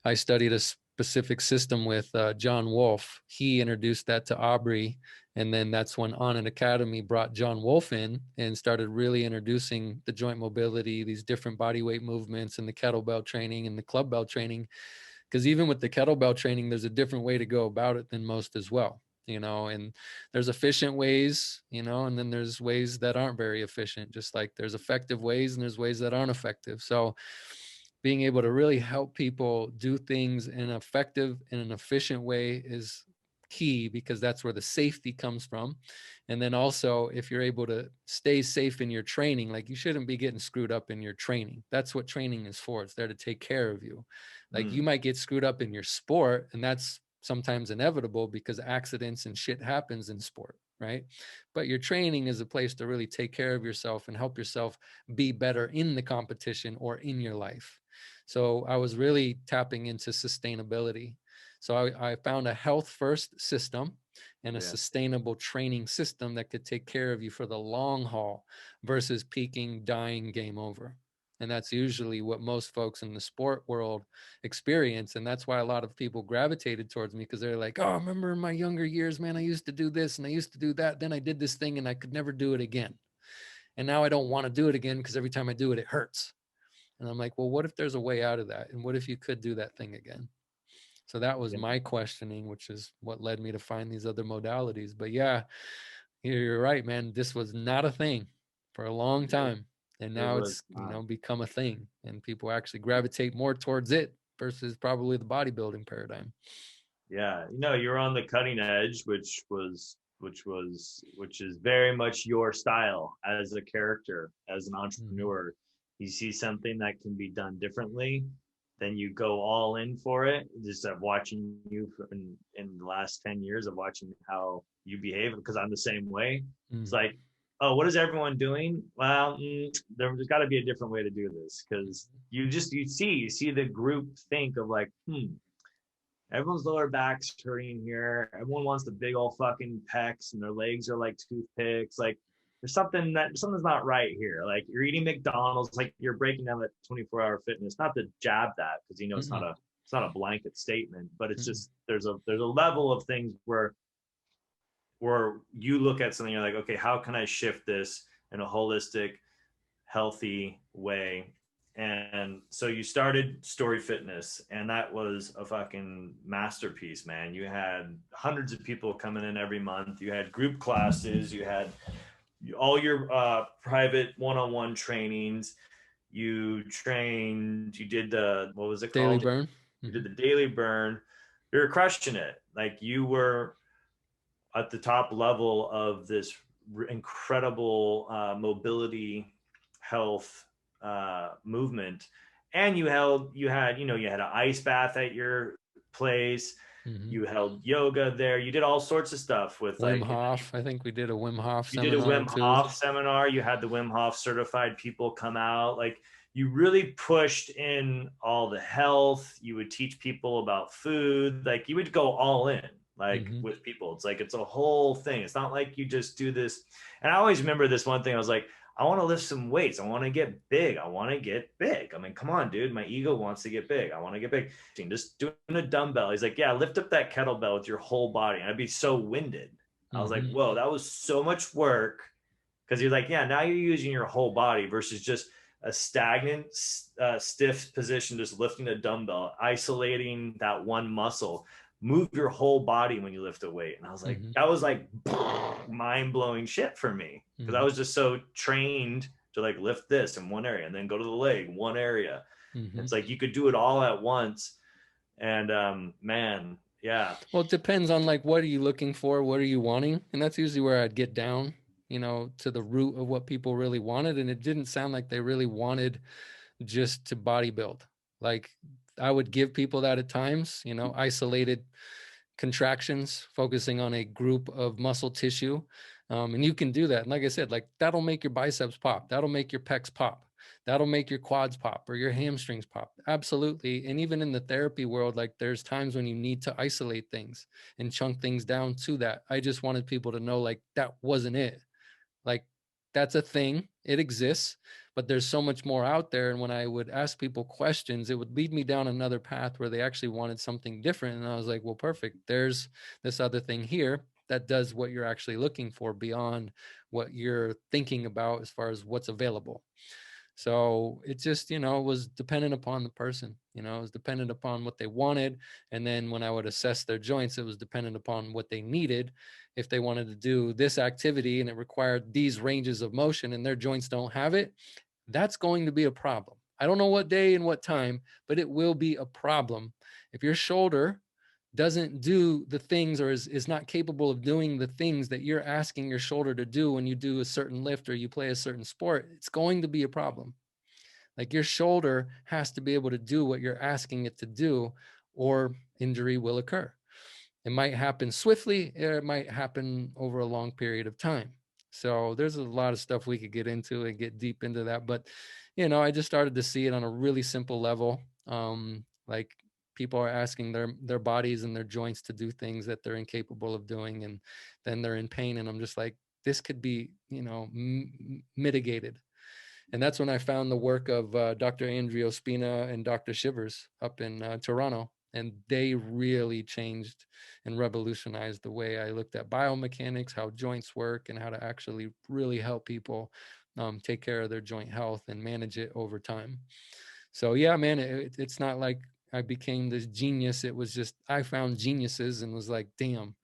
I studied a specific system with, John Wolf. He introduced that to Aubrey, and then that's when On It Academy brought John Wolf in and started really introducing the joint mobility, these different body weight movements, and the kettlebell training and the club bell training. Because even with the kettlebell training, there's a different way to go about it than most as well, and there's efficient ways, and then there's ways that aren't very efficient. Just like there's effective ways and there's ways that aren't effective. So being able to really help people do things in an effective and an efficient way is key, because that's where the safety comes from. And then also, if you're able to stay safe in your training, like you shouldn't be getting screwed up in your training. That's what training is for. It's there to take care of you. Like you might get screwed up in your sport, and that's sometimes inevitable because accidents and shit happens in sport, right? But your training is a place to really take care of yourself and help yourself be better in the competition or in your life. So I was really tapping into sustainability. So I found a health first system and a
Yeah.
sustainable training system that could take care of you for the long haul versus peaking, dying, game over. And that's usually what most folks in the sport world experience. And that's why a lot of people gravitated towards me, because they're like, oh, I remember in my younger years, man, I used to do this and I used to do that. Then I did this thing and I could never do it again. And now I don't want to do it again because every time I do it, it hurts. And I'm like, well, what if there's a way out of that? And what if you could do that thing again? So that was
Yeah.
my questioning, which is what led me to find these other modalities. But yeah, you're right, man. This was not a thing for a long time. And
It
now
was
it's, become a thing, and people actually gravitate more towards it versus probably the bodybuilding paradigm.
yeah, you're on the cutting edge, which is very much your style as a character, as an
Mhm.
entrepreneur. You see something that can be done differently, then you go all in for it. Just of watching you in the last 10 years of watching how you behave, because I'm the same way. It's
Mm.
like, oh, what is everyone doing? Well, there's got to be a different way to do this, because you see the group think of like, everyone's lower back's hurting here. Everyone wants the big old fucking pecs, and their legs are like toothpicks. Like something's not right here. Like you're eating McDonald's, like you're breaking down that 24-hour fitness. Not to jab that, because
Mm-mm.
it's not a blanket statement, but it's
Mm-mm.
just there's a level of things where you look at something, you're like, okay, how can I shift this in a holistic, healthy way? And so you started Story Fitness, and that was a fucking masterpiece, man. You had hundreds of people coming in every month. You had group classes. You had all your private one-on-one trainings. You trained. You did the, what was it
Daily
called?
burn.
You did
Mm-hmm.
the daily burn. You were crushing it. Like you were at the top level of this incredible mobility health movement. And you had an ice bath at your place.
Mm-hmm.
You held yoga there. You did all sorts of stuff with
Wim
like,
Hof. I think we did a Wim Hof
you did a
seminar
Wim
too.
Hof seminar. You had the Wim Hof certified people come out. Like you really pushed in all the health. You would teach people about food. Like you would go all in, like
Mm-hmm.
with people. It's like it's a whole thing. It's not like you just do this. And I always remember this one thing. I was like, I want to lift some weights. I want to get big. I want to get big. I mean, come on, dude. My ego wants to get big. I want to get big. Just doing a dumbbell. He's like, yeah, lift up that kettlebell with your whole body. And I'd be so winded. I was like,
Mm-hmm.
whoa, that was so much work. Because you're like, yeah, now you're using your whole body versus just a stagnant, stiff position, just lifting a dumbbell, isolating that one muscle. Move your whole body when you lift a weight. And I was like,
Mm-hmm.
that was like mind blowing shit for me, because I
Mm-hmm.
was just so trained to like lift this in one area and then go to the leg, one area.
Mm-hmm.
It's like you could do it all at once. And man, yeah.
Well, it depends on like what are you looking for, what are you wanting, and that's usually where I'd get down, to the root of what people really wanted, and it didn't sound like they really wanted just to bodybuild. Like I would give people that at times, isolated contractions, focusing on a group of muscle tissue. And you can do that. And like I said, like that'll make your biceps pop. That'll make your pecs pop. That'll make your quads pop or your hamstrings pop. Absolutely. And even in the therapy world, like there's times when you need to isolate things and chunk things down to that. I just wanted people to know like that wasn't it. Like that's a thing. It exists, but there's so much more out there. And when I would ask people questions, it would lead me down another path where they actually wanted something different. And I was like, well, perfect. There's this other thing here that does what you're actually looking for beyond what you're thinking about as far as what's available. So it just, was dependent upon the person, it was dependent upon what they wanted. And then when I would assess their joints, it was dependent upon what they needed. If they wanted to do this activity and it required these ranges of motion and their joints don't have it, that's going to be a problem. I don't know what day and what time, but it will be a problem. If your shoulder doesn't do the things, or is not capable of doing the things that you're asking your shoulder to do when you do a certain lift or you play a certain sport, it's going to be a problem. Like, your shoulder has to be able to do what you're asking it to do, or injury will occur. It might happen swiftly, or it might happen over a long period of time. So there's a lot of stuff we could get into and get deep into that. But, I just started to see it on a really simple level. Like, people are asking their bodies and their joints to do things that they're incapable of doing, and then they're in pain. And I'm just like, this could be, mitigated. And that's when I found the work of Dr. Andrea Spina and Dr. Shivers up in Toronto. And they really changed and revolutionized the way I looked at biomechanics, how joints work, and how to actually really help people take care of their joint health and manage it over time. So yeah, man, it's not like I became this genius. It was just, I found geniuses and was like, damn,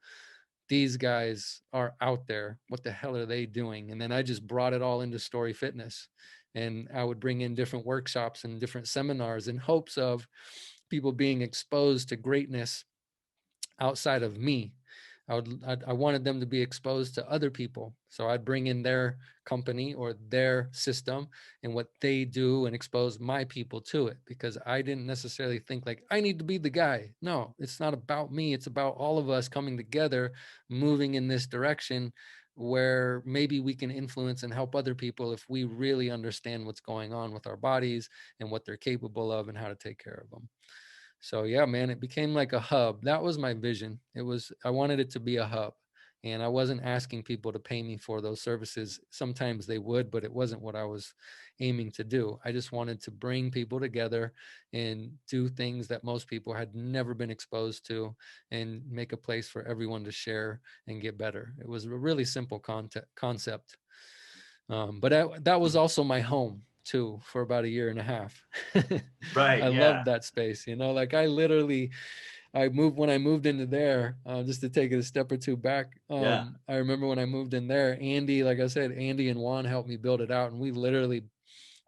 these guys are out there. What the hell are they doing? And then I just brought it all into Story Fitness. And I would bring in different workshops and different seminars in hopes of people being exposed to greatness outside of me. I wanted them to be exposed to other people. So I'd bring in their company or their system and what they do and expose my people to it, because I didn't necessarily think like I need to be the guy. No, it's not about me. It's about all of us coming together, moving in this direction where maybe we can influence and help other people if we really understand what's going on with our bodies and what they're capable of and how to take care of them. So yeah, man, it became like a hub. That was my vision. I wanted it to be a hub, and I wasn't asking people to pay me for those services. Sometimes they would, but it wasn't what I was aiming to do. I just wanted to bring people together and do things that most people had never been exposed to, and make a place for everyone to share and get better. It was a really simple concept. But that was also my home too for about a year and a half.
Right.
I
Yeah.
loved that space, like I moved when I moved into there, just to take it a step or two back.
Yeah.
I remember when I moved in there, Andy, like I said, Andy and Juan helped me build it out. And we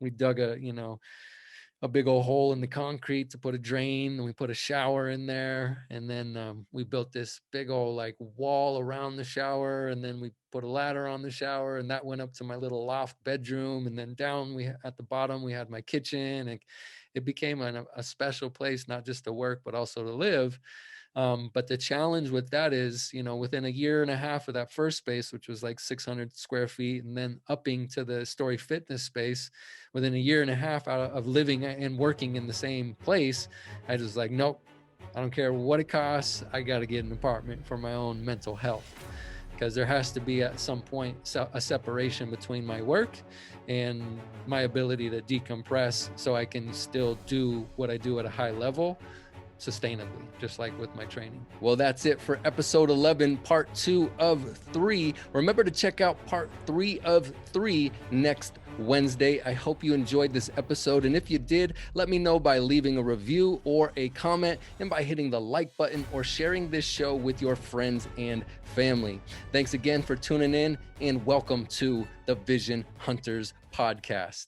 dug a big old hole in the concrete to put a drain, and we put a shower in there, and then we built this big old like wall around the shower, and then we put a ladder on the shower, and that went up to my little loft bedroom, and then down at the bottom we had my kitchen, and it became a special place, not just to work but also to live. But the challenge with that is, within a year and a half of that first space, which was like 600 square feet, and then upping to the Story Fitness space, within a year and a half out of living and working in the same place, I was like, nope, I don't care what it costs. I got to get an apartment for my own mental health, because there has to be at some point a separation between my work and my ability to decompress, so I can still do what I do at a high level sustainably, just like with my training. Well, that's it for episode 11, part 2 of 3. Remember to check out part 3 of 3 next Wednesday. I hope you enjoyed this episode, and if you did, let me know by leaving a review or a comment, and by hitting the like button or sharing this show with your friends and family. Thanks again for tuning in, and welcome to the Vision Hunters podcast.